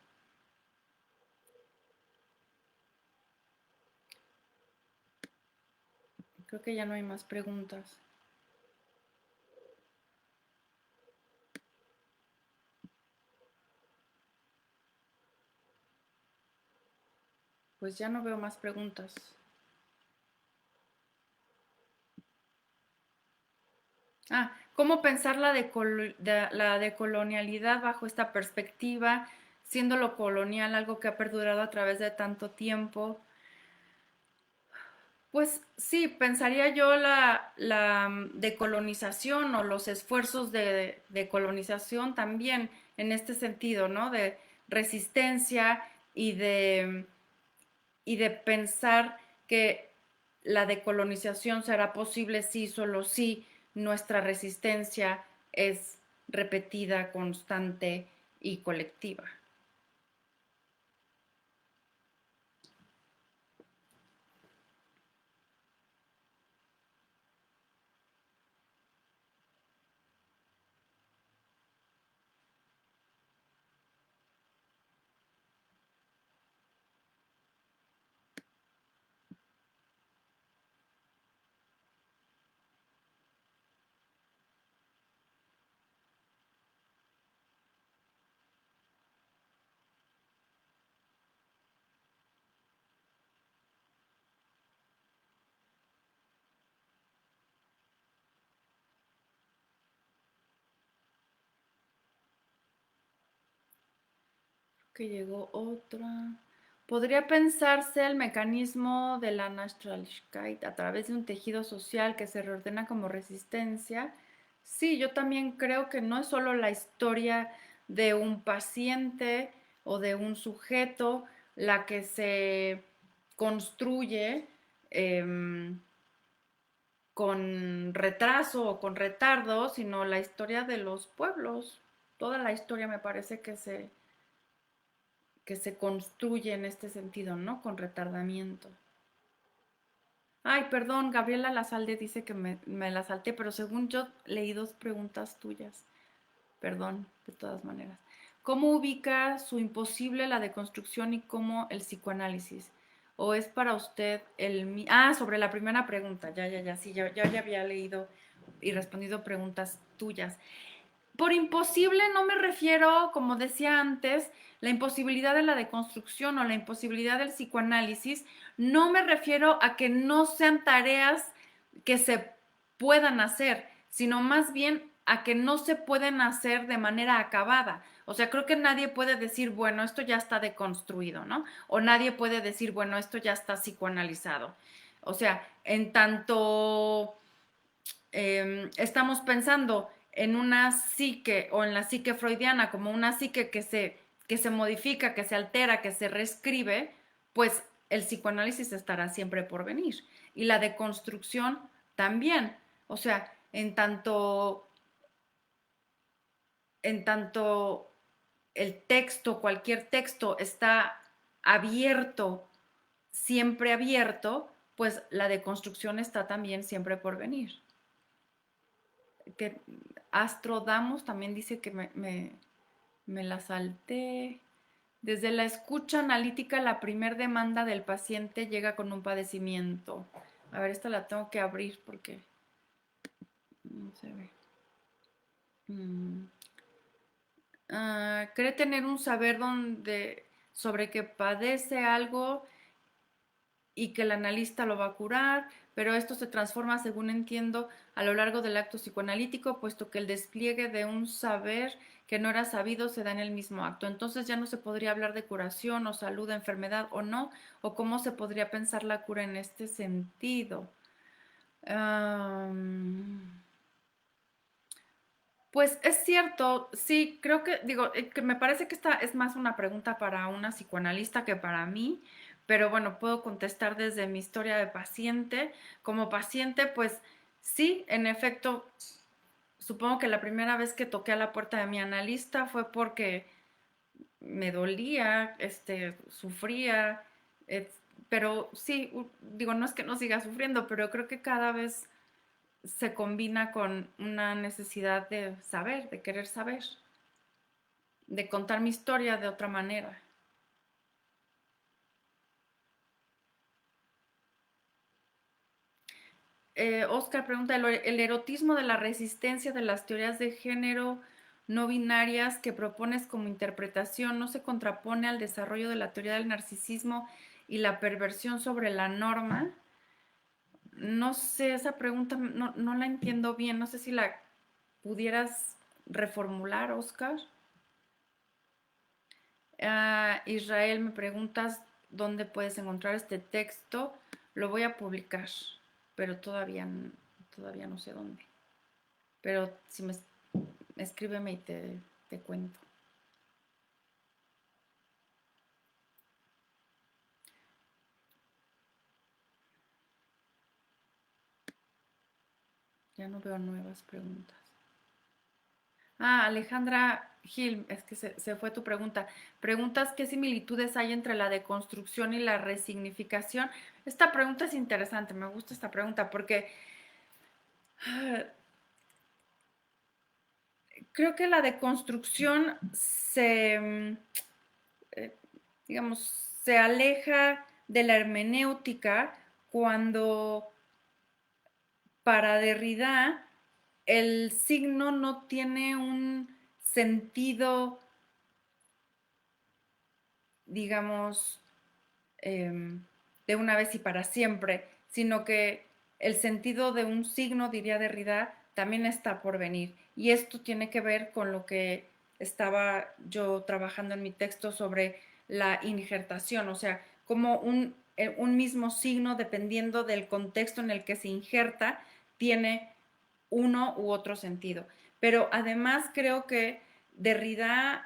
Creo que ya no hay más preguntas. Pues ya no veo más preguntas. ¿Cómo pensar la decolonialidad bajo esta perspectiva, siendo lo colonial algo que ha perdurado a través de tanto tiempo? Pues sí, pensaría yo la decolonización o los esfuerzos de colonización también en este sentido, ¿no? De resistencia y de, y de pensar que la decolonización será posible si, solo si nuestra resistencia es repetida, constante y colectiva. Que llegó otra. ¿Podría pensarse el mecanismo de la Nachhaltigkeit a través de un tejido social que se reordena como resistencia? Sí, yo también creo que no es solo la historia de un paciente o de un sujeto la que se construye em, con retraso o con retardo, sino la historia de los pueblos. Toda la historia me parece que se construye en este sentido, ¿no? Con retardamiento. Ay, perdón, Gabriela Lazalde dice que me la salté, pero según yo leí dos preguntas tuyas. Perdón, de todas maneras. ¿Cómo ubica su imposible la deconstrucción y cómo el psicoanálisis? ¿O es para usted el... sobre la primera pregunta, ya, sí, ya había leído y respondido preguntas tuyas. Por imposible no me refiero, como decía antes, la imposibilidad de la deconstrucción o la imposibilidad del psicoanálisis, no me refiero a que no sean tareas que se puedan hacer, sino más bien a que no se pueden hacer de manera acabada. O sea, creo que nadie puede decir, bueno, esto ya está deconstruido, ¿no? O nadie puede decir, bueno, esto ya está psicoanalizado. O sea, en tanto estamos pensando en una psique o en la psique freudiana como una psique que se modifica, que se altera, que se reescribe, pues el psicoanálisis estará siempre por venir. Y la deconstrucción también. O sea, en tanto el texto, cualquier texto está abierto, siempre abierto, pues la deconstrucción está también siempre por venir. Que Astrodamos también dice que me la salté. Desde la escucha analítica, la primer demanda del paciente llega con un padecimiento. A ver, esta la tengo que abrir porque no se ve. Mm. Cree tener un saber sobre que padece algo y que el analista lo va a curar, pero esto se transforma, según entiendo, a lo largo del acto psicoanalítico, puesto que el despliegue de un saber que no era sabido se da en el mismo acto. Entonces ya no se podría hablar de curación o salud, enfermedad o no, o cómo se podría pensar la cura en este sentido. Pues es cierto, sí, creo que, digo, que me parece que esta es más una pregunta para una psicoanalista que para mí, pero bueno, puedo contestar desde mi historia de paciente. Como paciente, pues sí, en efecto, supongo que la primera vez que toqué a la puerta de mi analista fue porque me dolía, sufría, eh, pero sí, digo, no es que no siga sufriendo, pero creo que cada vez se combina con una necesidad de saber, de querer saber, de contar mi historia de otra manera. Oscar pregunta, ¿el erotismo de la resistencia de las teorías de género no binarias que propones como interpretación no se contrapone al desarrollo de la teoría del narcisismo y la perversión sobre la norma? No sé, esa pregunta no la entiendo bien, no sé si la pudieras reformular, Oscar. Israel, me preguntas dónde puedes encontrar este texto. Lo voy a publicar, pero todavía no sé dónde. Pero si me escríbeme y te cuento. Ya no veo nuevas preguntas. Alejandra Gil, es que se fue tu pregunta. Preguntas qué similitudes hay entre la deconstrucción y la resignificación. Esta pregunta es interesante, me gusta esta pregunta porque creo que la deconstrucción eh, digamos, se aleja de la hermenéutica cuando para Derrida el signo no tiene un sentido, digamos, eh, de una vez y para siempre, sino que el sentido de un signo, diría Derrida, también está por venir. Y esto tiene que ver con lo que estaba yo trabajando en mi texto sobre la injertación, o sea, como un mismo signo, dependiendo del contexto en el que se injerta, tiene uno u otro sentido. Pero además creo que Derrida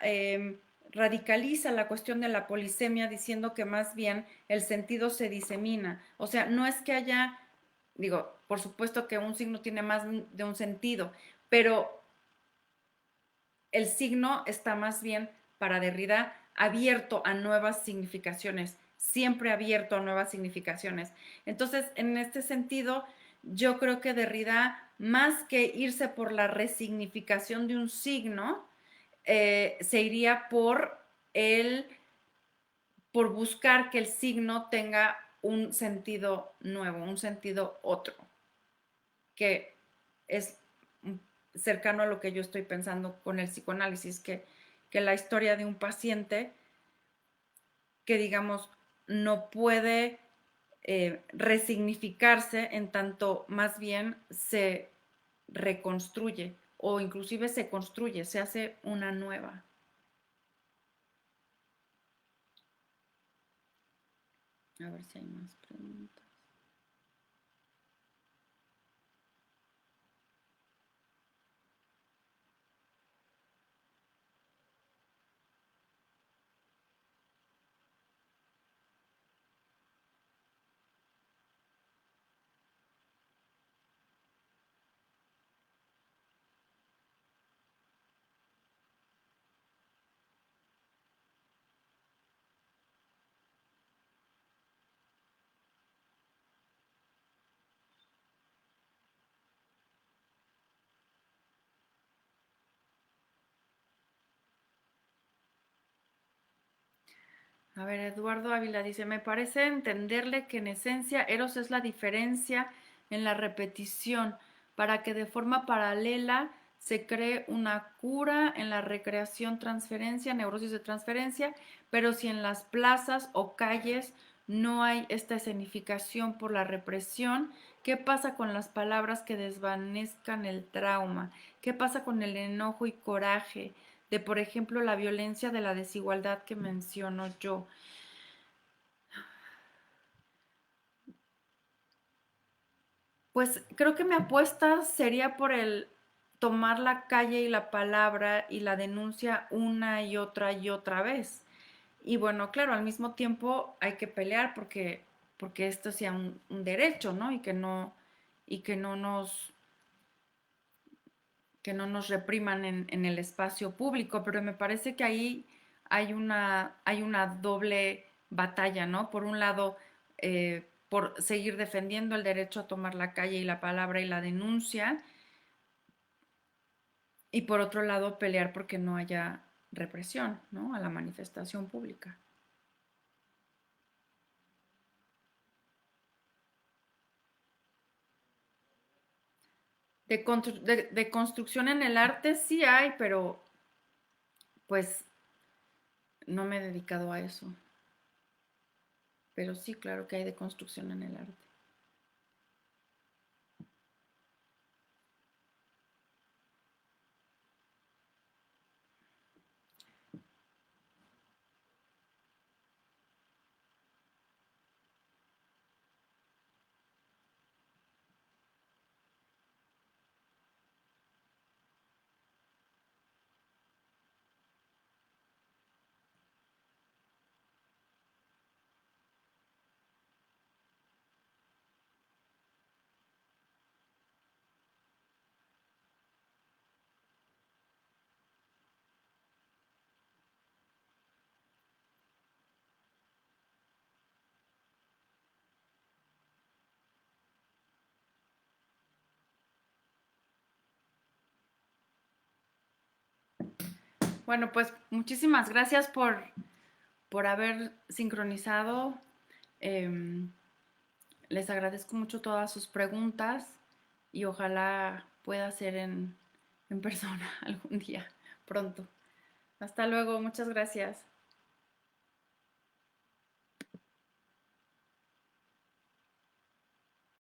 radicaliza la cuestión de la polisemia diciendo que más bien el sentido se disemina. O sea, no es que haya, digo, por supuesto que un signo tiene más de un sentido, pero el signo está más bien para Derrida abierto a nuevas significaciones, siempre abierto a nuevas significaciones. Entonces, en este sentido, yo creo que Derrida, más que irse por la resignificación de un signo, se iría por buscar que el signo tenga un sentido nuevo, un sentido otro, que es cercano a lo que yo estoy pensando con el psicoanálisis, que la historia de un paciente que, digamos, no puede resignificarse en tanto más bien se reconstruye o inclusive se construye, se hace una nueva. A ver si hay más preguntas. A ver, Eduardo Ávila dice, me parece entenderle que en esencia Eros es la diferencia en la repetición para que de forma paralela se cree una cura en la recreación transferencia, neurosis de transferencia, pero si en las plazas o calles no hay esta escenificación por la represión, ¿qué pasa con las palabras que desvanezcan el trauma? ¿Qué pasa con el enojo y coraje? De, por ejemplo, la violencia de la desigualdad que menciono yo. Pues creo que mi apuesta sería por el tomar la calle y la palabra y la denuncia una y otra vez. Y bueno, claro, al mismo tiempo hay que pelear porque esto sea un derecho, ¿no? Y que no nos repriman en el espacio público, pero me parece que ahí hay una doble batalla, ¿no? Por un lado, por seguir defendiendo el derecho a tomar la calle y la palabra y la denuncia, y por otro lado, pelear porque no haya represión, ¿no? A la manifestación pública. De construcción en el arte sí hay, pero pues no me he dedicado a eso. Pero sí, claro que hay de construcción en el arte. Bueno, pues muchísimas gracias por haber sincronizado. Eh, Les agradezco mucho todas sus preguntas y ojalá pueda ser en persona algún día, pronto. Hasta luego, muchas gracias.